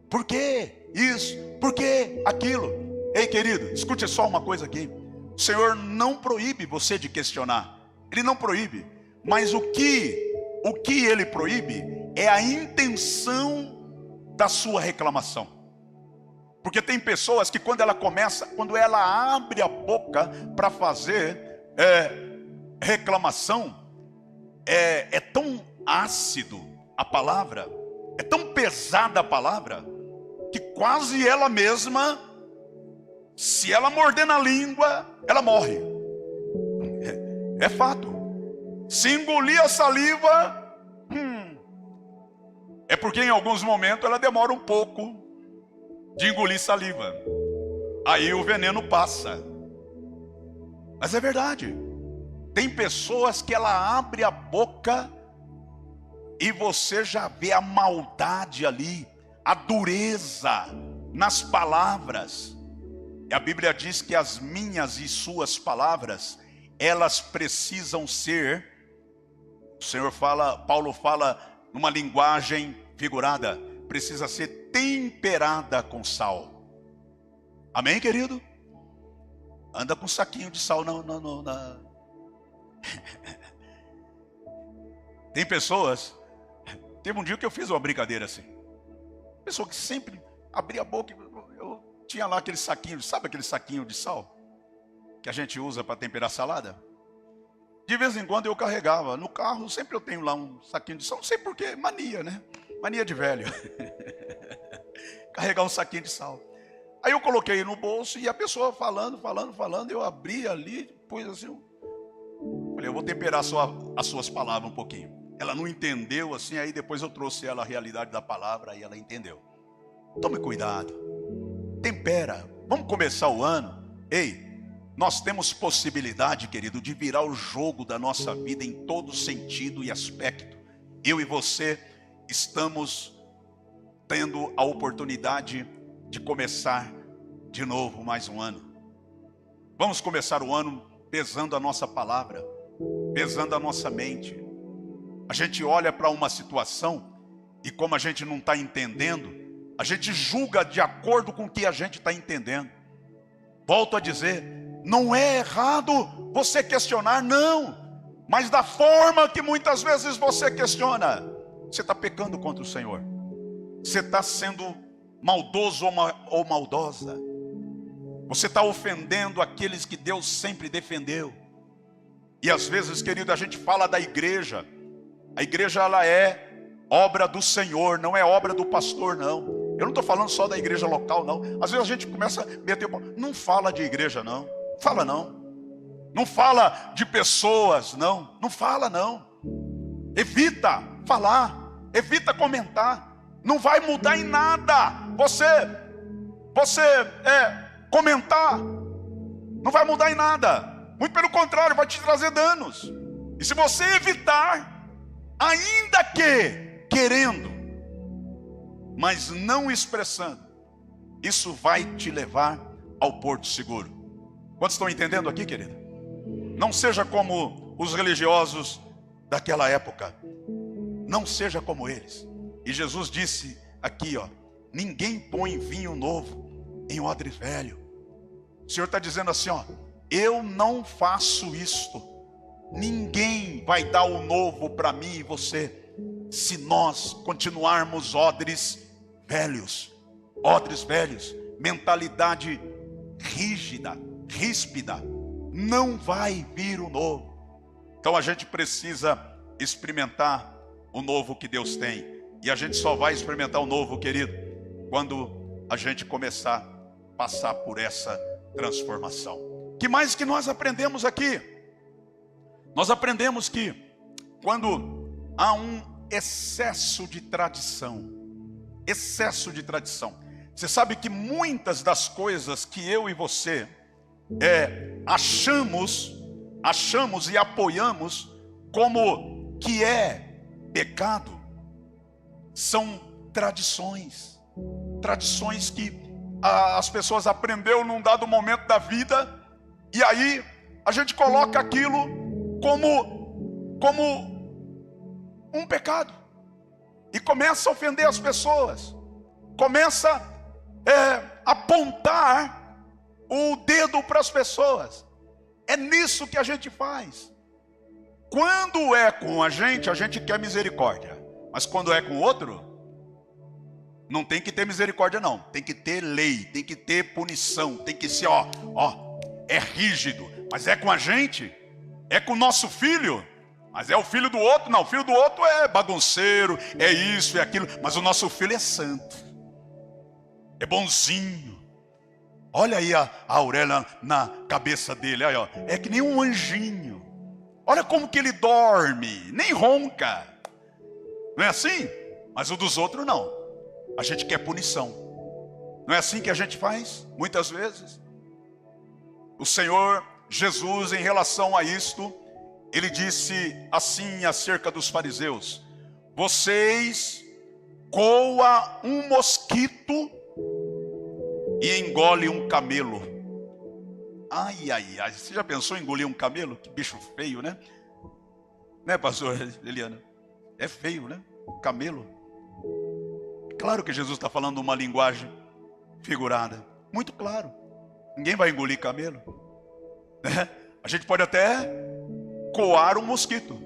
S1: Por que isso? Por que aquilo? Ei, querido, escute só uma coisa aqui. O Senhor não proíbe você de questionar. Ele não proíbe. Mas o que Ele proíbe é a intenção da sua reclamação. Porque tem pessoas que quando ela abre a boca para fazer reclamação, é ácido a palavra, é tão pesada a palavra, que quase ela mesma, se ela morder na língua, ela morre. É fato. Se engolir a saliva, é porque em alguns momentos ela demora um pouco de engolir saliva. Aí o veneno passa. Mas é verdade. Tem pessoas que ela abre a boca e você já vê a maldade ali, a dureza nas palavras. E a Bíblia diz que as minhas e suas palavras, elas precisam ser, o Senhor fala, Paulo fala numa linguagem figurada, precisa ser temperada com sal. Amém, querido? Anda com um saquinho de sal na... Tem pessoas, teve um dia que eu fiz uma brincadeira assim. Pessoa que sempre abria a boca, eu tinha lá aquele saquinho, sabe aquele saquinho de sal? Que a gente usa para temperar salada? De vez em quando eu carregava, no carro sempre eu tenho lá um saquinho de sal, não sei porquê, mania, né? Mania de velho. Carregar um saquinho de sal. Aí eu coloquei no bolso e a pessoa falando, eu abri ali, pus assim, falei, eu vou temperar as suas palavras um pouquinho. Ela não entendeu assim, aí depois eu trouxe ela a realidade da palavra, aí ela entendeu. Tome cuidado, tempera, vamos começar o ano. Ei, nós temos possibilidade, querido, de virar o jogo da nossa vida em todo sentido e aspecto. Eu e você estamos tendo a oportunidade de começar de novo mais um ano. Vamos começar o ano pesando a nossa palavra, pesando a nossa mente. A gente olha para uma situação e como a gente não está entendendo, a gente julga de acordo com o que a gente está entendendo. Volto a dizer, não é errado você questionar, não. Mas da forma que muitas vezes você questiona, você está pecando contra o Senhor. Você está sendo maldoso ou maldosa. Você está ofendendo aqueles que Deus sempre defendeu. E às vezes, querido, a gente fala da igreja. A igreja, ela é obra do Senhor, não é obra do pastor, não. Eu não estou falando só da igreja local, não. Às vezes a gente começa a meter o pau. Não fala de igreja, não. Fala, não. Não fala de pessoas, não. Não fala, não. Evita falar. Evita comentar. Não vai mudar em nada. Você comentar. Não vai mudar em nada. Muito pelo contrário, vai te trazer danos. E se você evitar, ainda que querendo, mas não expressando, isso vai te levar ao porto seguro. Quantos estão entendendo aqui, querido? Não seja como os religiosos daquela época. Não seja como eles. E Jesus disse aqui, ó, ninguém põe vinho novo em odre velho. O Senhor está dizendo assim, ó, eu não faço isto. Ninguém vai dar o novo para mim e você, se nós continuarmos odres velhos, mentalidade rígida, ríspida, não vai vir o novo. Então a gente precisa experimentar o novo que Deus tem. E a gente só vai experimentar o novo, querido, quando a gente começar a passar por essa transformação. Que mais que nós aprendemos aqui? Nós aprendemos que quando há um excesso de tradição, você sabe que muitas das coisas que eu e você achamos e apoiamos como que é pecado, são tradições que as pessoas aprenderam num dado momento da vida, e aí a gente coloca aquilo como um pecado, e começa a ofender as pessoas, começa a apontar o dedo para as pessoas. É nisso que a gente faz. Quando é com a gente quer misericórdia, mas quando é com outro, não tem que ter misericórdia, não. Tem que ter lei, tem que ter punição, tem que ser, é rígido. Mas é com a gente, é com o nosso filho, Mas é o filho do outro? Não, o filho do outro é bagunceiro, é isso, é aquilo. Mas o nosso filho é santo, é bonzinho. Olha aí a Aurélia na cabeça dele, aí, ó. É que nem um anjinho. Olha como que ele dorme, nem ronca. Não é assim? Mas o dos outros não. A gente quer punição. Não é assim que a gente faz, muitas vezes? O Senhor Jesus, em relação a isto, ele disse assim acerca dos fariseus: vocês coam um mosquito e engole um camelo. Ai, ai, ai, você já pensou em engolir um camelo? Que bicho feio, né? Né, pastor Eliana? É feio, né? Camelo. Claro que Jesus está falando uma linguagem figurada, muito claro. Ninguém vai engolir camelo, né? A gente pode até coar um mosquito,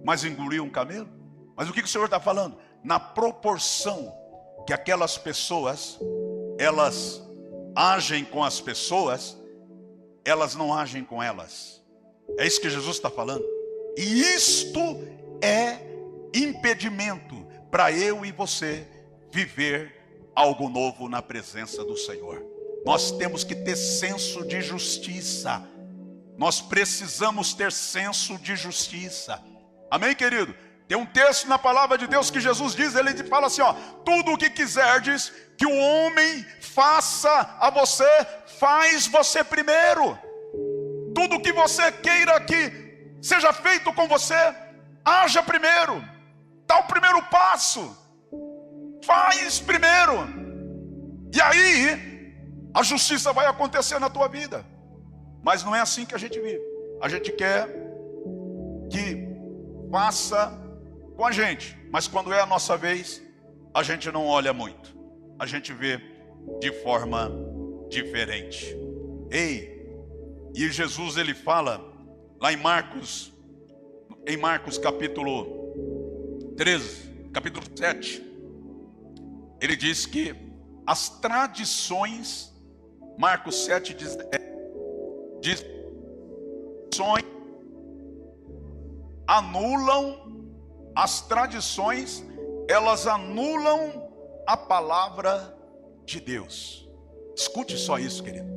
S1: mas engolir um camelo? Mas o que o Senhor está falando? Na proporção que aquelas pessoas, elas agem com as pessoas, elas não agem com elas. É isso que Jesus está falando. E isto é impedimento para eu e você viver algo novo na presença do Senhor. Nós temos que ter senso de justiça. Nós precisamos ter senso de justiça. Amém, querido? Tem um texto na palavra de Deus que Jesus diz, ele fala assim, ó: tudo o que quiserdes que o homem faça a você, faz você primeiro. Tudo o que você queira que seja feito com você, haja primeiro. Dá o primeiro passo. Faz primeiro. E aí, a justiça vai acontecer na tua vida. Mas não é assim que a gente vive. A gente quer que faça com a gente, mas quando é a nossa vez, a gente não olha muito. A gente vê de forma diferente. Ei, e Jesus ele fala lá em Marcos capítulo 13, capítulo 7. Ele diz que as tradições, Marcos 7 diz anulam as tradições, elas anulam a palavra de Deus. Escute só isso, querido.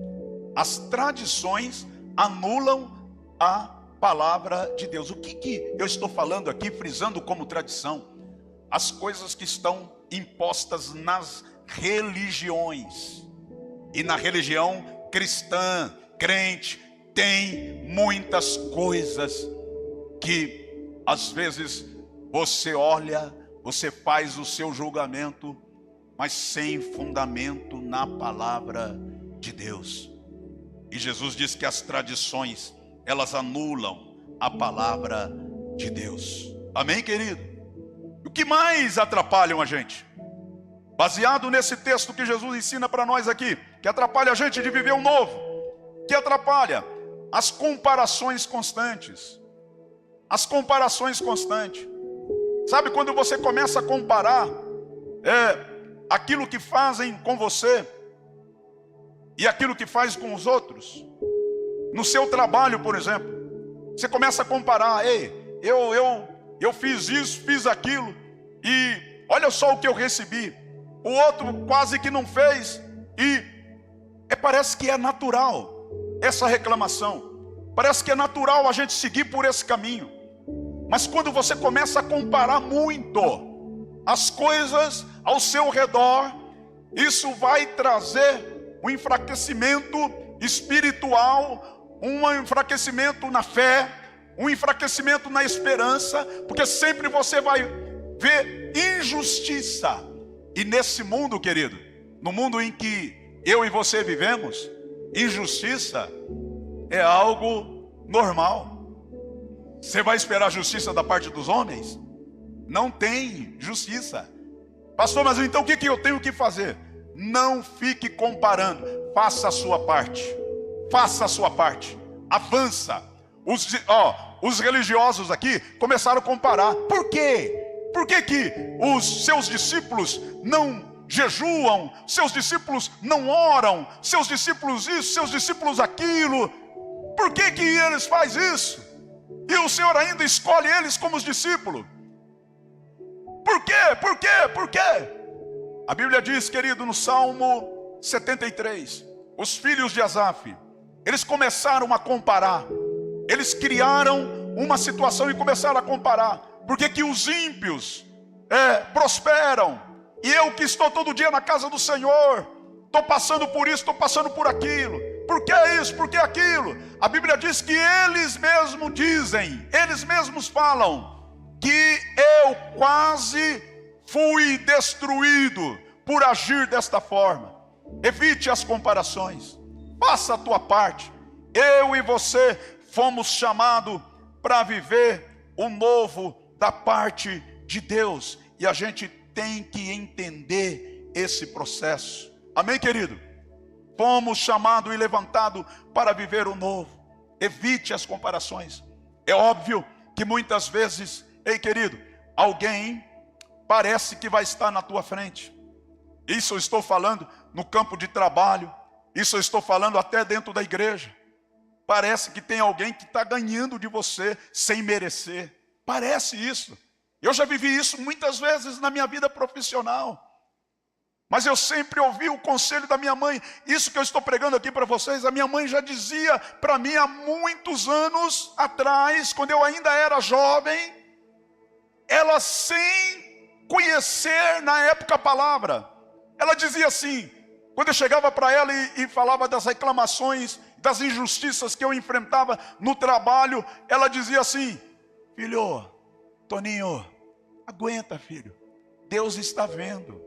S1: As tradições anulam a palavra de Deus. O que eu estou falando aqui, frisando como tradição? As coisas que estão impostas nas religiões. E na religião cristã, crente, tem muitas coisas que às vezes você olha, você faz o seu julgamento, mas sem fundamento na palavra de Deus. E Jesus diz que as tradições, elas anulam a palavra de Deus. Amém, querido? O que mais atrapalham a gente? Baseado nesse texto que Jesus ensina para nós aqui, que atrapalha a gente de viver o novo, que atrapalha as comparações constantes. As comparações constantes. Sabe quando você começa a comparar aquilo que fazem com você e aquilo que faz com os outros? No seu trabalho, por exemplo, você começa a comparar. Ei, eu fiz isso, fiz aquilo, e olha só o que eu recebi. O outro quase que não fez, e parece que é natural essa reclamação. Parece que é natural a gente seguir por esse caminho. Mas quando você começa a comparar muito as coisas ao seu redor, isso vai trazer um enfraquecimento espiritual, um enfraquecimento na fé, um enfraquecimento na esperança, porque sempre você vai ver injustiça. E nesse mundo, querido, no mundo em que eu e você vivemos, injustiça é algo normal. Você vai esperar justiça da parte dos homens? Não tem justiça. Pastor, mas então o que eu tenho que fazer? Não fique comparando. Faça a sua parte. Faça a sua parte. Avança. Os religiosos aqui começaram a comparar. Por quê? Por que os seus discípulos não jejuam? Seus discípulos não oram? Seus discípulos isso, seus discípulos aquilo? Por que eles fazem isso? E o Senhor ainda escolhe eles como os discípulos. Por quê? Por quê? Por quê? A Bíblia diz, querido, no Salmo 73, os filhos de Asaf, eles começaram a comparar. Eles criaram uma situação e começaram a comparar. Por que que os ímpios prosperam? E eu que estou todo dia na casa do Senhor, estou passando por isso, estou passando por aquilo. Por que isso? Por que aquilo? A Bíblia diz que eles mesmos dizem, eles mesmos falam, que eu quase fui destruído por agir desta forma. Evite as comparações. Faça a tua parte. Eu e você fomos chamados para viver o novo da parte de Deus. E a gente tem que entender esse processo. Amém, querido? Fomos chamados e levantados para viver o novo. Evite as comparações. É óbvio que muitas vezes, ei, querido, alguém parece que vai estar na tua frente. Isso eu estou falando no campo de trabalho. Isso eu estou falando até dentro da igreja. Parece que tem alguém que está ganhando de você sem merecer. Parece isso. Eu já vivi isso muitas vezes na minha vida profissional. Mas eu sempre ouvi o conselho da minha mãe. Isso que eu estou pregando aqui para vocês, a minha mãe já dizia para mim há muitos anos atrás, quando eu ainda era jovem, ela sem conhecer na época a palavra, ela dizia assim, quando eu chegava para ela e falava das reclamações, das injustiças que eu enfrentava no trabalho, ela dizia assim, filho, Toninho, aguenta, filho, Deus está vendo.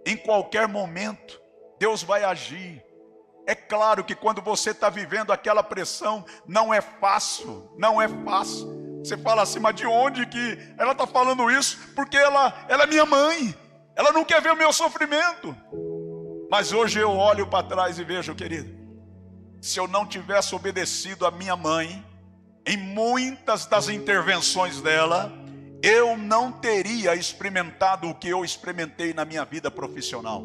S1: Em qualquer momento, Deus vai agir. É claro que quando você está vivendo aquela pressão, não é fácil, não é fácil. Você fala assim, mas de onde que ela está falando isso? Porque ela é minha mãe, ela não quer ver o meu sofrimento. Mas hoje eu olho para trás e vejo, querido, se eu não tivesse obedecido a minha mãe, em muitas das intervenções dela, eu não teria experimentado o que eu experimentei na minha vida profissional.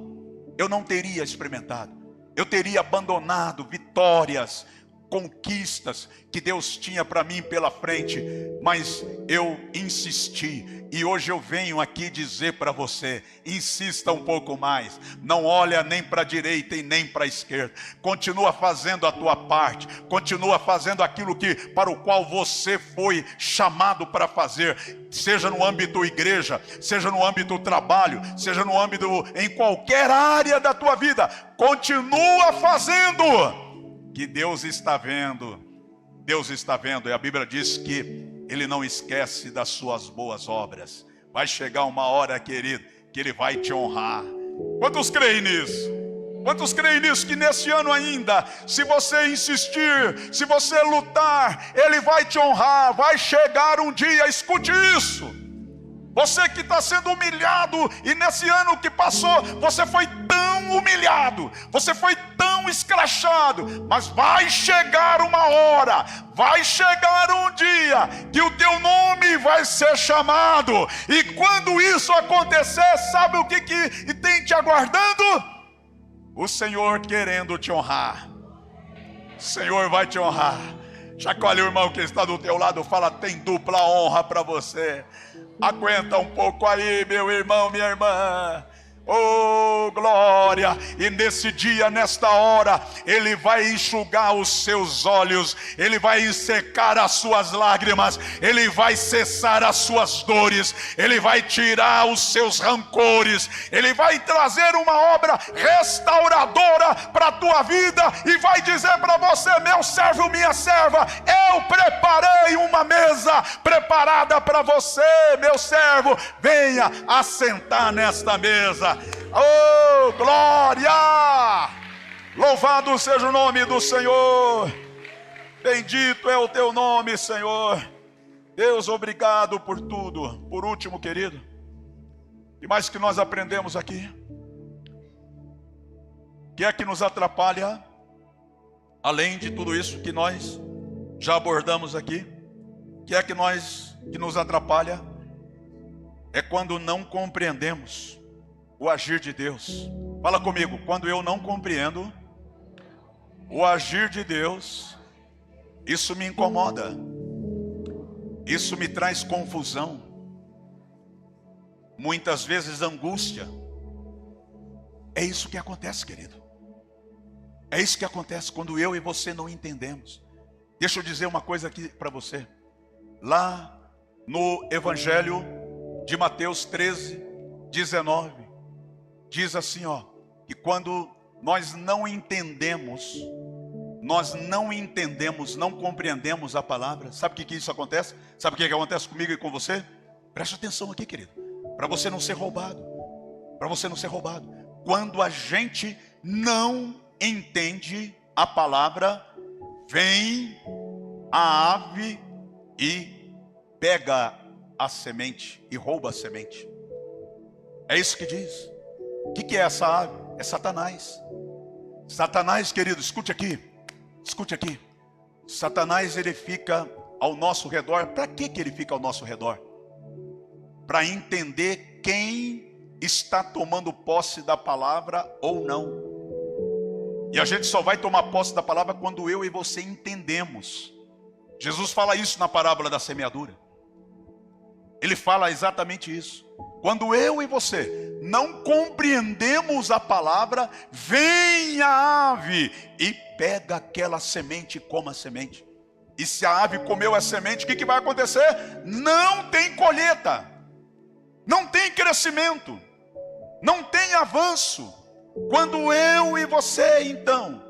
S1: Eu não teria experimentado. Eu teria abandonado vitórias, conquistas que Deus tinha para mim pela frente. Mas eu insisti. E hoje eu venho aqui dizer para você, insista um pouco mais. Não olha nem para a direita e nem para a esquerda. Continua fazendo a tua parte. Continua fazendo aquilo para o qual você foi chamado para fazer. Seja no âmbito igreja, seja no âmbito trabalho, seja no âmbito em qualquer área da tua vida. Continua fazendo. Que Deus está vendo. Deus está vendo. E a Bíblia diz que Ele não esquece das suas boas obras. Vai chegar uma hora, querido, que Ele vai te honrar. Quantos creem nisso? Quantos creem nisso? Que nesse ano ainda, se você insistir, se você lutar, Ele vai te honrar. Vai chegar um dia, escute isso. Você que está sendo humilhado, e nesse ano que passou, você foi tão humilhado, você foi tão escrachado, mas vai chegar uma hora, vai chegar um dia, que o teu nome vai ser chamado, e quando isso acontecer, sabe o que tem te aguardando? O Senhor querendo te honrar. O Senhor vai te honrar. Chacoalhe o irmão que está do teu lado, fala, tem dupla honra para você. Aguenta um pouco aí, meu irmão, minha irmã. Oh, glória! E nesse dia, nesta hora, Ele vai enxugar os seus olhos, Ele vai secar as suas lágrimas, Ele vai cessar as suas dores, Ele vai tirar os seus rancores, Ele vai trazer uma obra restauradora para a tua vida e vai dizer para você, meu servo, minha serva, eu preparei uma mesa preparada para você, meu servo, venha assentar nesta mesa. Oh, glória! Louvado seja o nome do Senhor. Bendito é o teu nome, Senhor. Deus, obrigado por tudo. Por último, querido, e mais que nós aprendemos aqui, que é que nos atrapalha, além de tudo isso que nós já abordamos aqui, que é que nos atrapalha, é quando não compreendemos o agir de Deus. Fala comigo, quando eu não compreendo o agir de Deus, isso me incomoda. Isso me traz confusão, muitas vezes angústia. É isso que acontece, querido. É isso que acontece quando eu e você não entendemos. Deixa eu dizer uma coisa aqui para você. Lá no Evangelho de Mateus 13, 19, diz assim, ó, que quando nós não entendemos, não compreendemos a palavra, sabe o que isso acontece? Sabe o que acontece comigo e com você? Preste atenção aqui, querido, para você não ser roubado, quando a gente não entende a palavra, vem a ave e pega a semente e rouba a semente. É isso que diz. O que é essa ave? É Satanás. Satanás, querido, escute aqui. Satanás, ele fica ao nosso redor. Para que ele fica ao nosso redor? Para entender quem está tomando posse da palavra ou não. E a gente só vai tomar posse da palavra quando eu e você entendemos. Jesus fala isso na parábola da semeadura. Ele fala exatamente isso. Quando eu e você não compreendemos a palavra, vem a ave e pega aquela semente e come a semente. E se a ave comeu a semente, o que vai acontecer? Não tem colheita, não tem crescimento, não tem avanço. Quando eu e você, então,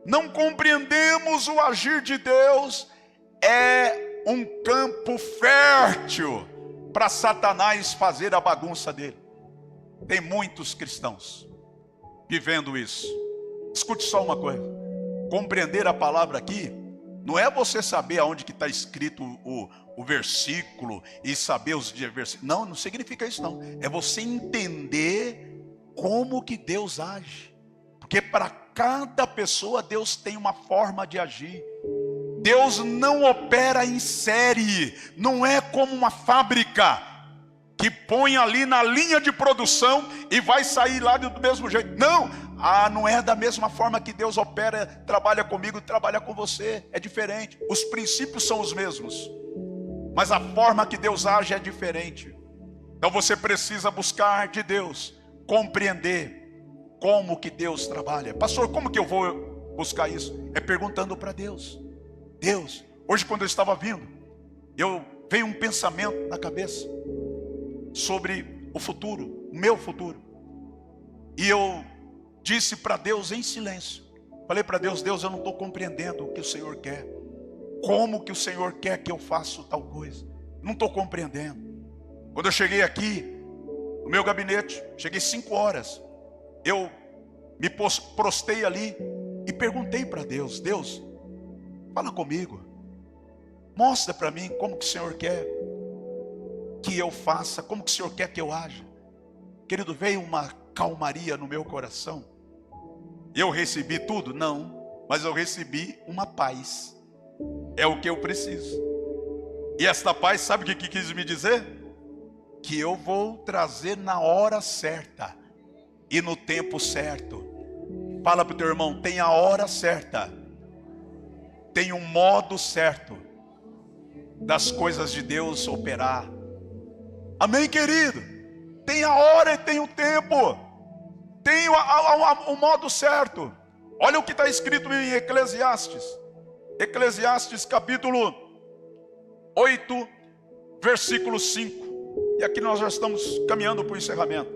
S1: não compreendemos o agir de Deus, é um campo fértil para Satanás fazer a bagunça dele. Tem muitos cristãos vivendo isso. Escute só uma coisa. Compreender a palavra aqui não é você saber aonde que está escrito o versículo e saber os versículos. Não significa isso não. É você entender como que Deus age. Porque para cada pessoa Deus tem uma forma de agir. Deus não opera em série, não é como uma fábrica que põe ali na linha de produção e vai sair lá do mesmo jeito. Não é da mesma forma que Deus opera, trabalha comigo, trabalha com você, é diferente. Os princípios são os mesmos, mas a forma que Deus age é diferente. Então você precisa buscar de Deus, compreender como que Deus trabalha. Pastor, como que eu vou buscar isso? É perguntando para Deus. Deus, hoje quando eu estava vindo, veio um pensamento na cabeça sobre o futuro, o meu futuro. E eu disse para Deus em silêncio. Falei para Deus, Deus, eu não estou compreendendo o que o Senhor quer. Como que o Senhor quer que eu faça tal coisa? Não estou compreendendo. Quando eu cheguei aqui, no meu gabinete, cheguei 5 horas. Eu me prostei ali e perguntei para Deus, Deus, fala comigo, mostra para mim como que o Senhor quer que eu faça, como que o Senhor quer que eu haja. Querido, veio uma calmaria no meu coração. Eu recebi tudo? Não, mas eu recebi uma paz. É o que eu preciso. E esta paz, sabe o que quis me dizer? Que eu vou trazer na hora certa e no tempo certo. Fala para o teu irmão, tem a hora certa, tem um modo certo das coisas de Deus operar. Amém, querido? Tem a hora e tem o tempo, tem o modo certo. Olha o que está escrito em Eclesiastes. Eclesiastes capítulo 8, versículo 5. E aqui nós já estamos caminhando para o encerramento.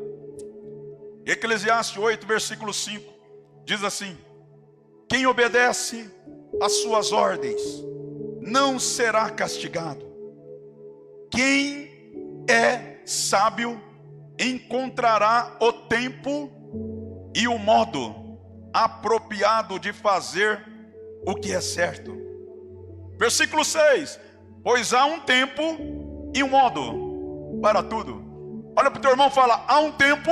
S1: Eclesiastes 8, versículo 5. Diz assim: quem obedece às suas ordens não será castigado. Quem é sábio encontrará o tempo e o modo apropriado de fazer o que é certo. Versículo 6. Pois há um tempo e um modo para tudo. Olha para o teu irmão e fala: há um tempo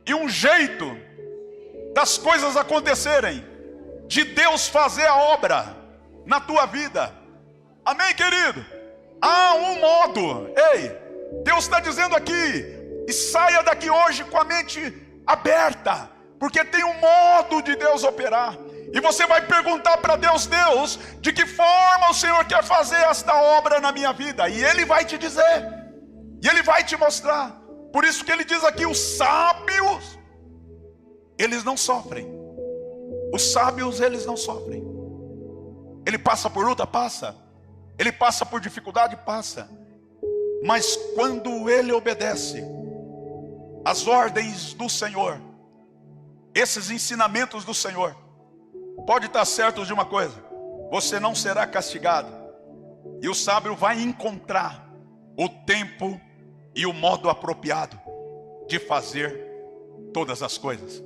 S1: e um jeito das coisas acontecerem, de Deus fazer a obra na tua vida. Amém, querido? Há um modo. Ei, Deus está dizendo aqui, e saia daqui hoje com a mente aberta, porque tem um modo de Deus operar. E você vai perguntar para Deus: Deus, de que forma o Senhor quer fazer esta obra na minha vida? E Ele vai te dizer, e Ele vai te mostrar. Por isso que Ele diz aqui: os sábios, eles não sofrem. Os sábios, eles não sofrem. Ele passa por luta? Passa. Ele passa por dificuldade? Passa. Mas quando ele obedece às ordens do Senhor, esses ensinamentos do Senhor, pode estar certo de uma coisa: você não será castigado. E o sábio vai encontrar o tempo e o modo apropriado de fazer todas as coisas.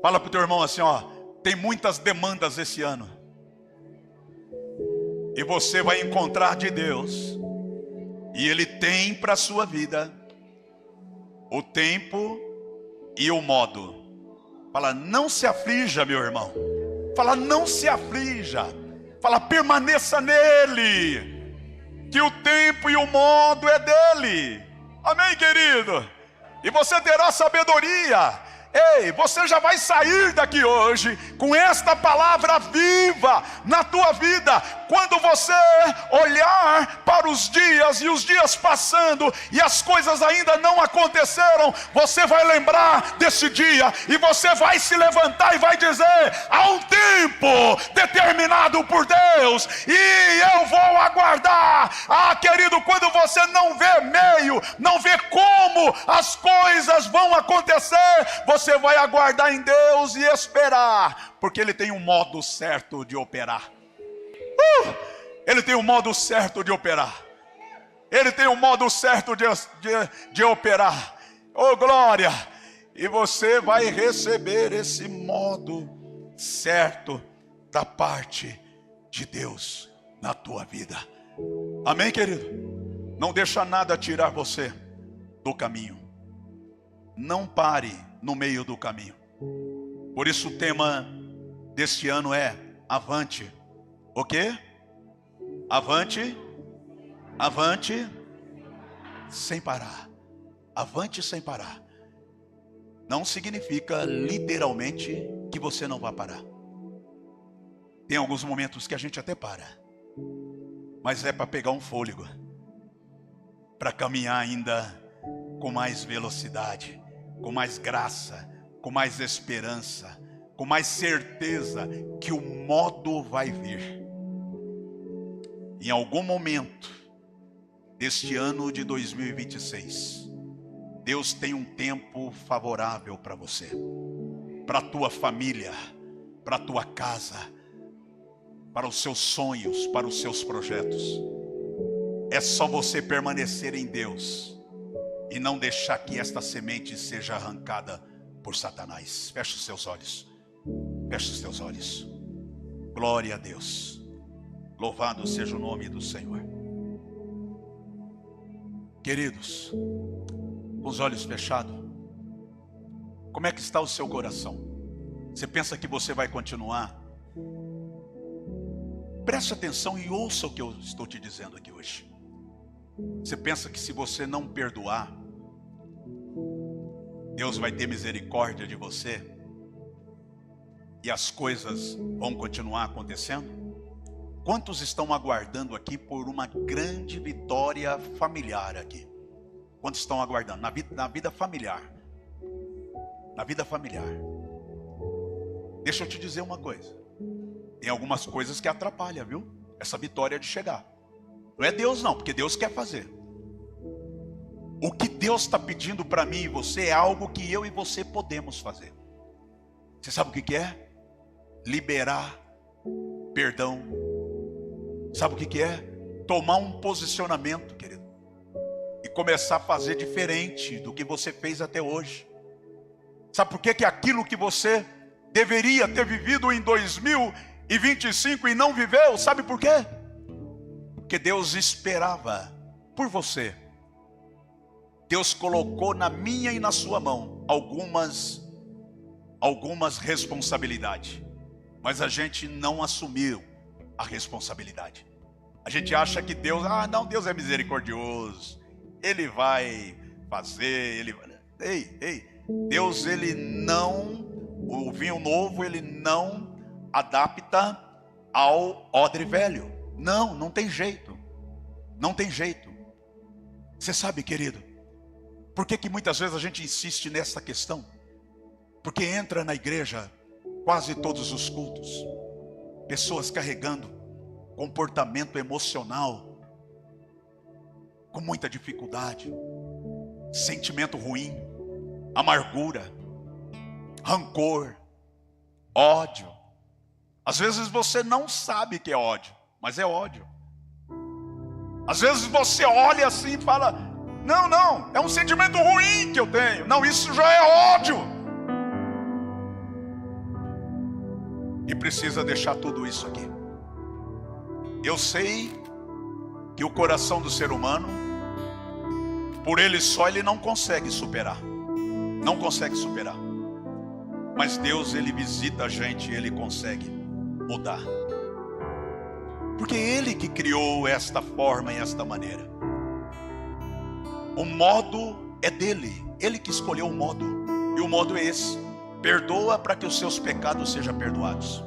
S1: Fala para o teu irmão assim, ó: tem muitas demandas esse ano, e você vai encontrar de Deus, e Ele tem para a sua vida o tempo e o modo. Fala: não se aflija, meu irmão. Fala: não se aflija. Fala: permaneça nele, que o tempo e o modo é dele. Amém, querido? E você terá sabedoria. Ei, você já vai sair daqui hoje com esta palavra viva na tua vida. Quando você olhar para os dias e os dias passando e as coisas ainda não aconteceram, você vai lembrar desse dia e você vai se levantar e vai dizer: há um tempo determinado por Deus e eu vou aguardar. Ah, querido, quando você não vê meio, não vê como as coisas vão acontecer, você vai aguardar em Deus e esperar, porque Ele tem um modo certo de operar. Ele tem um modo certo de operar. Ele tem um modo certo de operar. Oh, glória! E você vai receber esse modo certo da parte de Deus na tua vida. Amém, querido? Não deixa nada tirar você do caminho. Não pare no meio do caminho. Por isso o tema deste ano é avante. O quê? Avante, avante, sem parar. Avante sem parar. Não significa literalmente que você não vai parar. Tem alguns momentos que a gente até para, mas é para pegar um fôlego, para caminhar ainda com mais velocidade, com mais graça, com mais esperança, com mais certeza que o modo vai vir. Em algum momento deste ano de 2026, Deus tem um tempo favorável para você, para a tua família, para a tua casa, para os seus sonhos, para os seus projetos. É só você permanecer em Deus e não deixar que esta semente seja arrancada por Satanás. Feche os seus olhos. Feche os teus olhos. Glória a Deus. Louvado seja o nome do Senhor. Queridos, com os olhos fechados, como é que está o seu coração? Você pensa que você vai continuar? Preste atenção e ouça o que eu estou te dizendo aqui hoje. Você pensa que se você não perdoar, Deus vai ter misericórdia de você e as coisas vão continuar acontecendo? Quantos estão aguardando aqui por uma grande vitória familiar aqui? Quantos estão aguardando? Na vida familiar. Na vida familiar. Deixa eu te dizer uma coisa. Tem algumas coisas que atrapalham, viu? Essa vitória de chegar. Não é Deus não, porque Deus quer fazer. O que Deus está pedindo para mim e você é algo que eu e você podemos fazer. Você sabe o que é? Liberar perdão. Sabe o que é? Tomar um posicionamento, querido, e começar a fazer diferente do que você fez até hoje. Sabe por que aquilo que você deveria ter vivido em 2025 e não viveu? Sabe por quê? Porque Deus esperava por você. Deus colocou na minha e na sua mão algumas responsabilidades, mas a gente não assumiu a responsabilidade. A gente acha que Deus, não, Deus é misericordioso, Ele vai fazer, Deus, Ele não, o vinho novo, Ele não adapta ao odre velho. Não, não tem jeito. Não tem jeito. Você sabe, querido, por que muitas vezes a gente insiste nessa questão? Porque entra na igreja quase todos os cultos pessoas carregando comportamento emocional com muita dificuldade, sentimento ruim, amargura, rancor, ódio. Às vezes você não sabe que é ódio, mas é ódio. Às vezes você olha assim e fala: não, é um sentimento ruim que eu tenho. Não, isso já é ódio. E precisa deixar tudo isso aqui. Eu sei que o coração do ser humano, por ele só, ele não consegue superar. Não consegue superar. Mas Deus, ele visita a gente e ele consegue mudar. Porque Ele que criou esta forma e esta maneira. O modo é dele. Ele que escolheu o modo. E o modo é esse: perdoa para que os seus pecados sejam perdoados.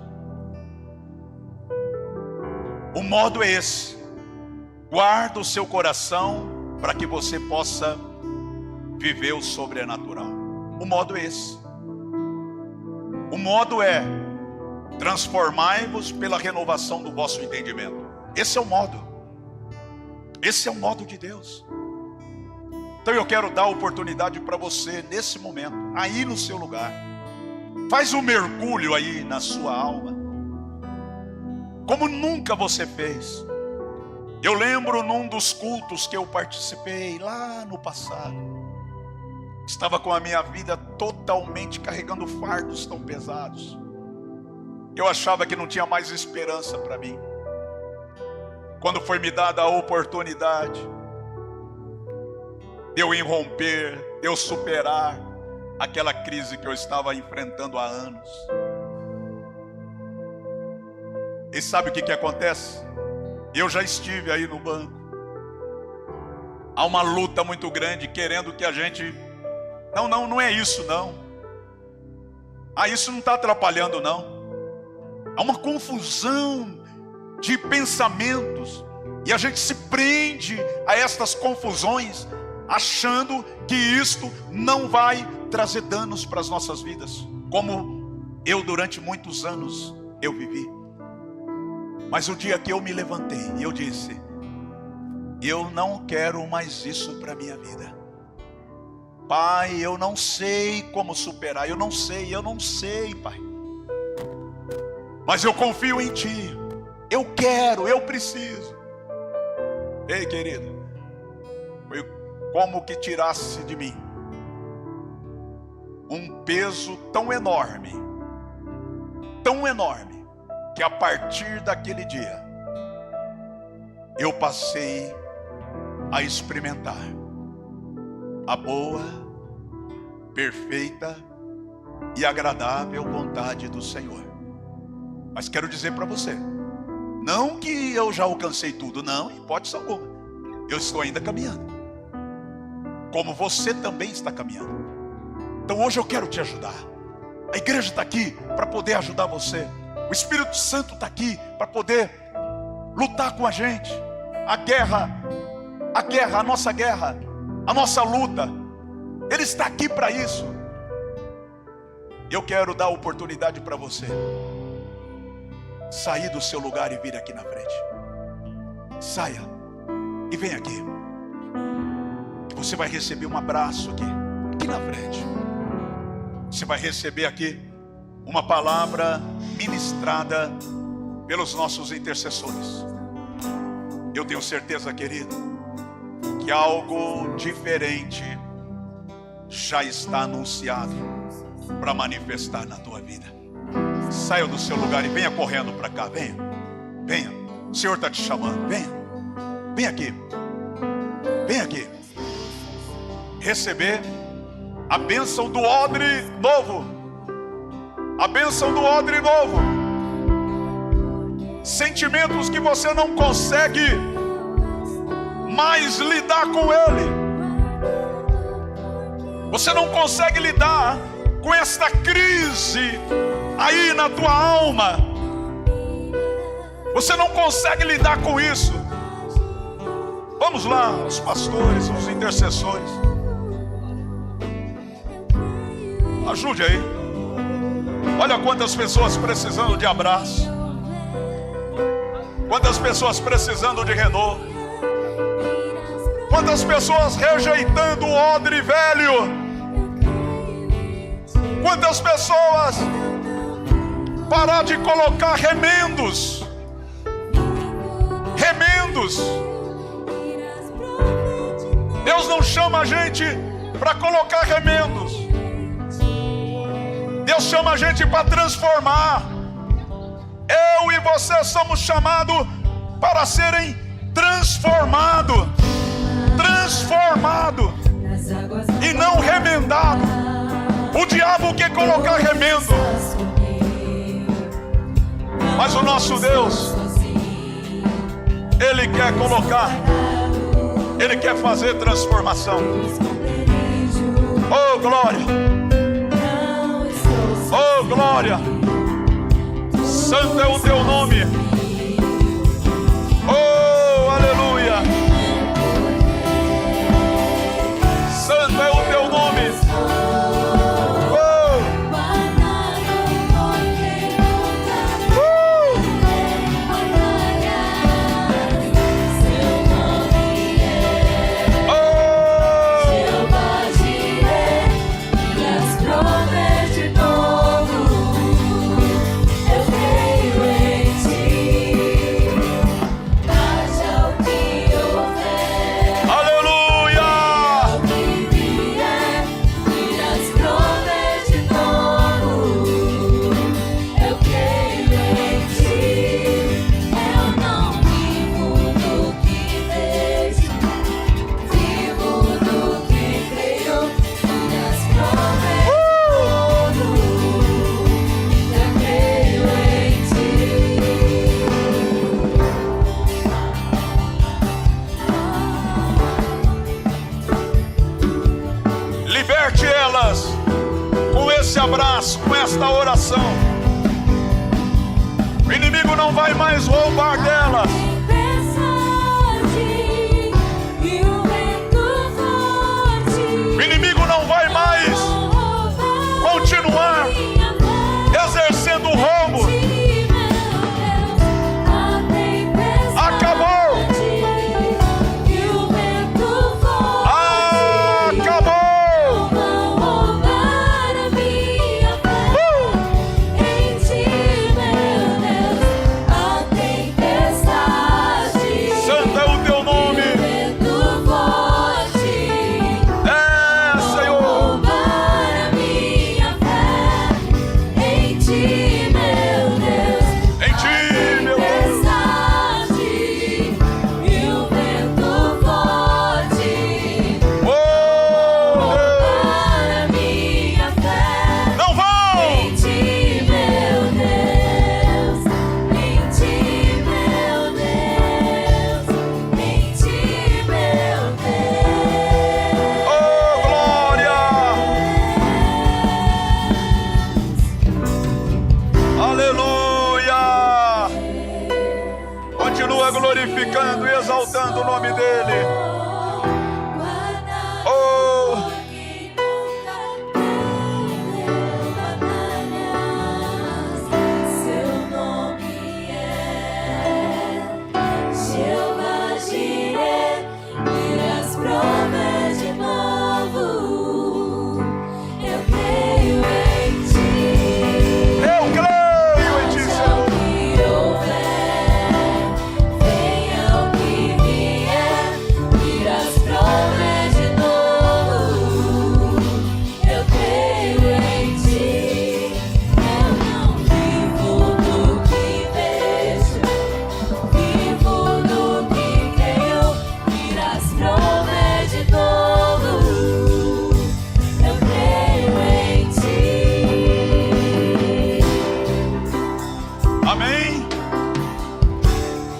S1: O modo é esse: guarda o seu coração para que você possa viver o sobrenatural. O modo é esse. O modo é: transformai-vos pela renovação do vosso entendimento. Esse é o modo. Esse é o modo de Deus. Então eu quero dar a oportunidade para você nesse momento, aí no seu lugar. Faz um mergulho aí na sua alma, como nunca você fez. Eu lembro num dos cultos que eu participei lá no passado, estava com a minha vida totalmente carregando fardos tão pesados. Eu achava que não tinha mais esperança para mim. Quando foi me dada a oportunidade de eu irromper, de eu superar aquela crise que eu estava enfrentando há anos. E sabe o que acontece? Eu já estive aí no banco. Há uma luta muito grande querendo que a gente... Não é isso não. Isso não está atrapalhando não. Há uma confusão de pensamentos e a gente se prende a estas confusões, achando que isto não vai trazer danos para as nossas vidas, como eu durante muitos anos eu vivi. Mas o dia que eu me levantei, eu disse: eu não quero mais isso para a minha vida. Pai, eu não sei como superar, eu não sei, Pai. Mas eu confio em Ti. Eu quero, eu preciso. Ei, querido, foi como que tirasse de mim um peso tão enorme, que a partir daquele dia eu passei a experimentar a boa, perfeita e agradável vontade do Senhor. Mas quero dizer para você, não que eu já alcancei tudo, não, em hipótese alguma. Eu estou ainda caminhando, como você também está caminhando. Então hoje eu quero te ajudar. A igreja está aqui para poder ajudar você. O Espírito Santo está aqui para poder lutar com a gente. A nossa luta, Ele está aqui para isso. Eu quero dar oportunidade para você sair do seu lugar e vir aqui na frente. Saia e vem aqui, que você vai receber um abraço aqui na frente. Você vai receber aqui uma palavra ministrada pelos nossos intercessores. Eu tenho certeza, querido, que algo diferente já está anunciado para manifestar na tua vida. Saia do seu lugar e venha correndo para cá. Venha. O Senhor está te chamando. Vem aqui. Receber a bênção do odre novo. A bênção do odre novo. Sentimentos que você não consegue mais lidar com ele. Você não consegue lidar com esta crise aí na tua alma, Você não consegue lidar com isso. Vamos lá, os pastores, os intercessores. Ajude aí. Olha quantas pessoas precisando de abraço. Quantas pessoas precisando de renovo. Quantas pessoas rejeitando o odre velho. Quantas pessoas parar de colocar remendos. Remendos. Deus não chama a gente para colocar remendos. Deus chama a gente para transformar. Eu e você somos chamados para serem transformados. Transformado e não remendado. O diabo quer colocar remendo, mas o nosso Deus, Ele quer colocar, Ele quer fazer transformação. Oh glória, oh glória, santo é o teu nome. Oh aleluia, santo é o teu nome. Abraço, com esta oração. O inimigo não vai mais roubar delas. O inimigo não vai mais continuar exercendo o roubo. Acabou. Glorificando e exaltando o nome dele. Oh, seu nome é Jeová Jireh, irás prover de novo. Eu creio em ti. Eu creio em ti, Senhor.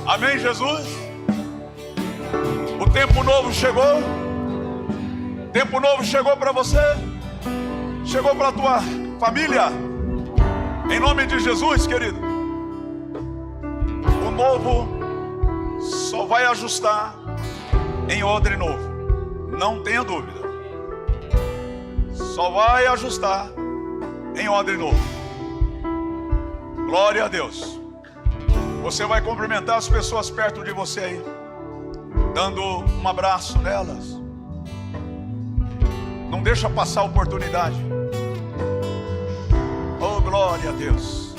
S1: Amém, Jesus? O tempo novo chegou. Tempo novo chegou para você. Chegou para a tua família. Em nome de Jesus, querido. O novo só vai ajustar em odre novo. Não tenha dúvida. Só vai ajustar em odre novo. Glória a Deus. Você vai cumprimentar as pessoas perto de você aí, dando um abraço nelas. Não deixa passar a oportunidade. Oh, glória a Deus.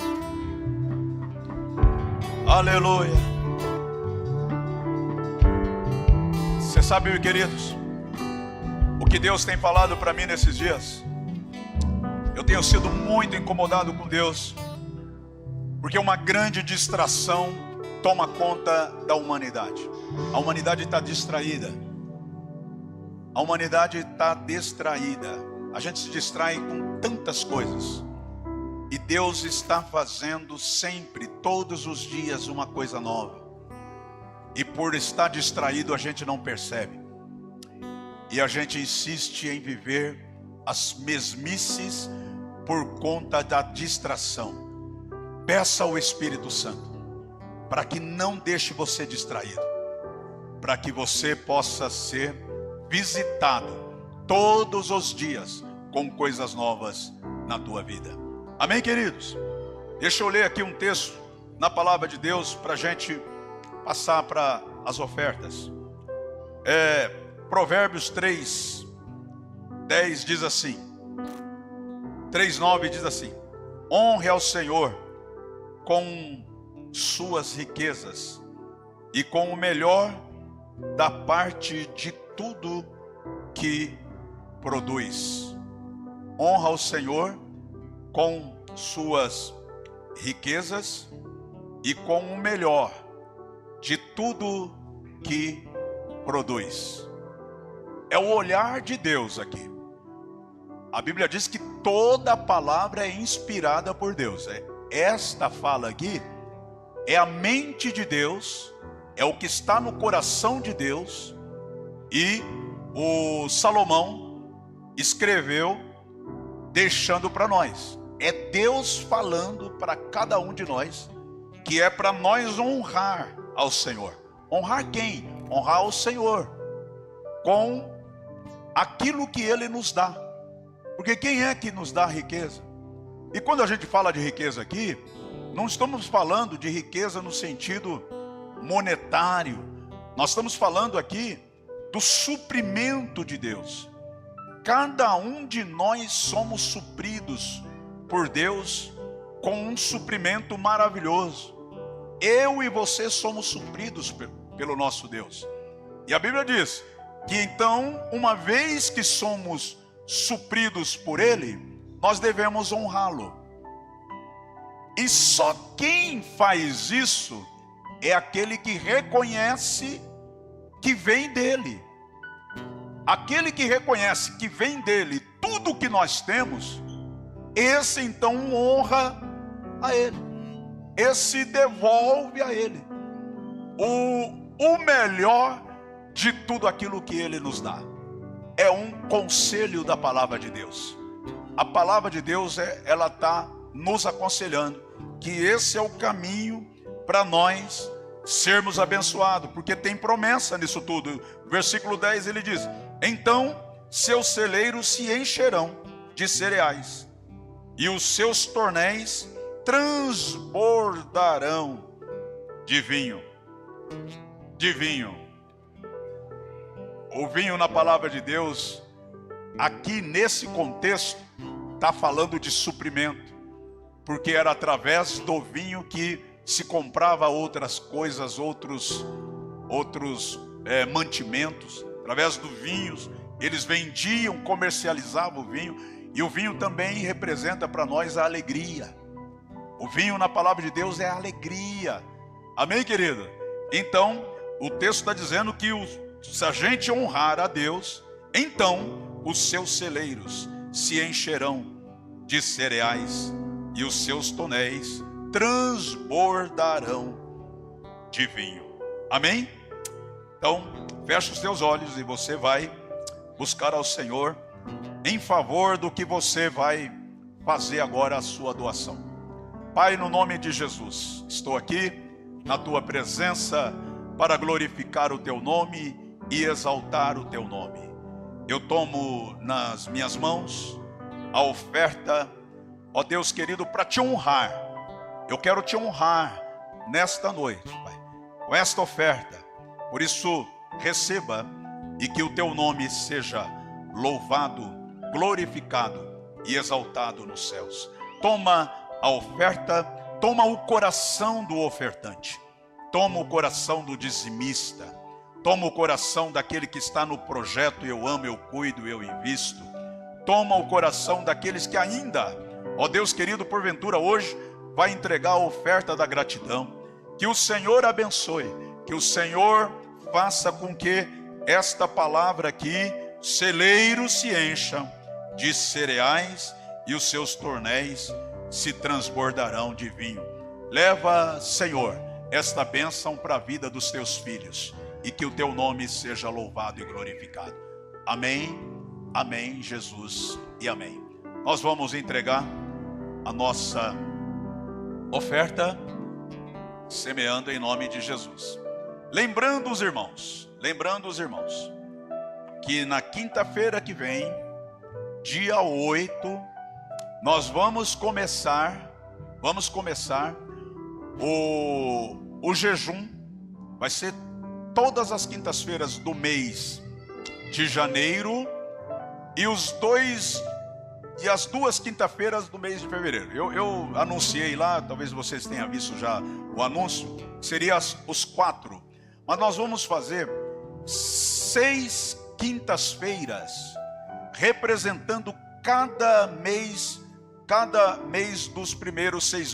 S1: Aleluia. Você sabe, meus queridos, o que Deus tem falado para mim nesses dias? Eu tenho sido muito incomodado com Deus, porque uma grande distração toma conta da humanidade. A humanidade está distraída. A humanidade está distraída. A gente se distrai com tantas coisas. E Deus está fazendo sempre, todos os dias, uma coisa nova. E por estar distraído a gente não percebe. E a gente insiste em viver as mesmices por conta da distração. Peça ao Espírito Santo para que não deixe você distraído, para que você possa ser visitado todos os dias com coisas novas na tua vida. Amém, queridos? Deixa eu ler aqui um texto na palavra de Deus para a gente passar para as ofertas. Provérbios 3:10 diz assim, 3:9 diz assim: honre ao Senhor com suas riquezas e com o melhor da parte de tudo que produz. Honra ao Senhor com suas riquezas e com o melhor de tudo que produz. É o olhar de Deus aqui. A Bíblia diz que toda palavra é inspirada por Deus. Esta fala aqui é a mente de Deus, é o que está no coração de Deus. E o Salomão escreveu deixando para nós. É Deus falando para cada um de nós que é para nós honrar ao Senhor. Honrar quem? Honrar ao Senhor com aquilo que Ele nos dá. Porque quem é que nos dá riqueza? E quando a gente fala de riqueza aqui, não estamos falando de riqueza no sentido monetário. Nós estamos falando aqui do suprimento de Deus. Cada um de nós somos supridos por Deus com um suprimento maravilhoso. Eu e você somos supridos pelo nosso Deus. E a Bíblia diz que então, uma vez que somos supridos por Ele, nós devemos honrá-lo. E só quem faz isso é aquele que reconhece que vem dele. Aquele que reconhece que vem dele tudo que nós temos, esse então honra a Ele. Esse devolve a Ele o melhor de tudo aquilo que Ele nos dá. É um conselho da palavra de Deus. A palavra de Deus, ela está nos aconselhando que esse é o caminho para nós sermos abençoados, porque tem promessa nisso tudo. Versículo 10 ele diz: então seus celeiros se encherão de cereais e os seus tornéis transbordarão de vinho. De vinho. O vinho na palavra de Deus, aqui nesse contexto, está falando de suprimento, porque era através do vinho que se comprava outras coisas, outros mantimentos. Através do vinho, eles vendiam, comercializavam o vinho, e o vinho também representa para nós a alegria. O vinho na palavra de Deus é a alegria. Amém, querida? Então, o texto está dizendo que se a gente honrar a Deus, então os seus celeiros se encherão de cereais e os seus tonéis transbordarão de vinho. Amém? Então, fecha os teus olhos e você vai buscar ao Senhor em favor do que você vai fazer agora a sua doação. Pai, no nome de Jesus, estou aqui na tua presença para glorificar o teu nome e exaltar o teu nome. Eu tomo nas minhas mãos a oferta, ó Deus querido, para te honrar. Eu quero te honrar nesta noite, Pai, com esta oferta. Por isso, receba e que o teu nome seja louvado, glorificado e exaltado nos céus. Toma a oferta, toma o coração do ofertante, toma o coração do dizimista, toma o coração daquele que está no projeto Eu Amo, Eu Cuido, Eu Invisto. Toma o coração daqueles que ainda, ó Deus querido, porventura hoje vai entregar a oferta da gratidão. Que o Senhor abençoe, que o Senhor faça com que esta palavra aqui, celeiros se encham de cereais e os seus tornéis se transbordarão de vinho. Leva, Senhor, esta bênção para a vida dos teus filhos e que o teu nome seja louvado e glorificado. Amém, amém, Jesus e amém. Nós vamos entregar a nossa oferta, semeando em nome de Jesus. Lembrando os irmãos, que na quinta-feira que vem, dia 8, nós vamos começar o jejum. Vai ser todas as quintas-feiras do mês de janeiro e as duas quinta-feiras do mês de fevereiro. Eu anunciei lá, talvez vocês tenham visto já o anúncio, seria os 4. Mas nós vamos fazer 6 quintas-feiras, representando cada mês dos primeiros 6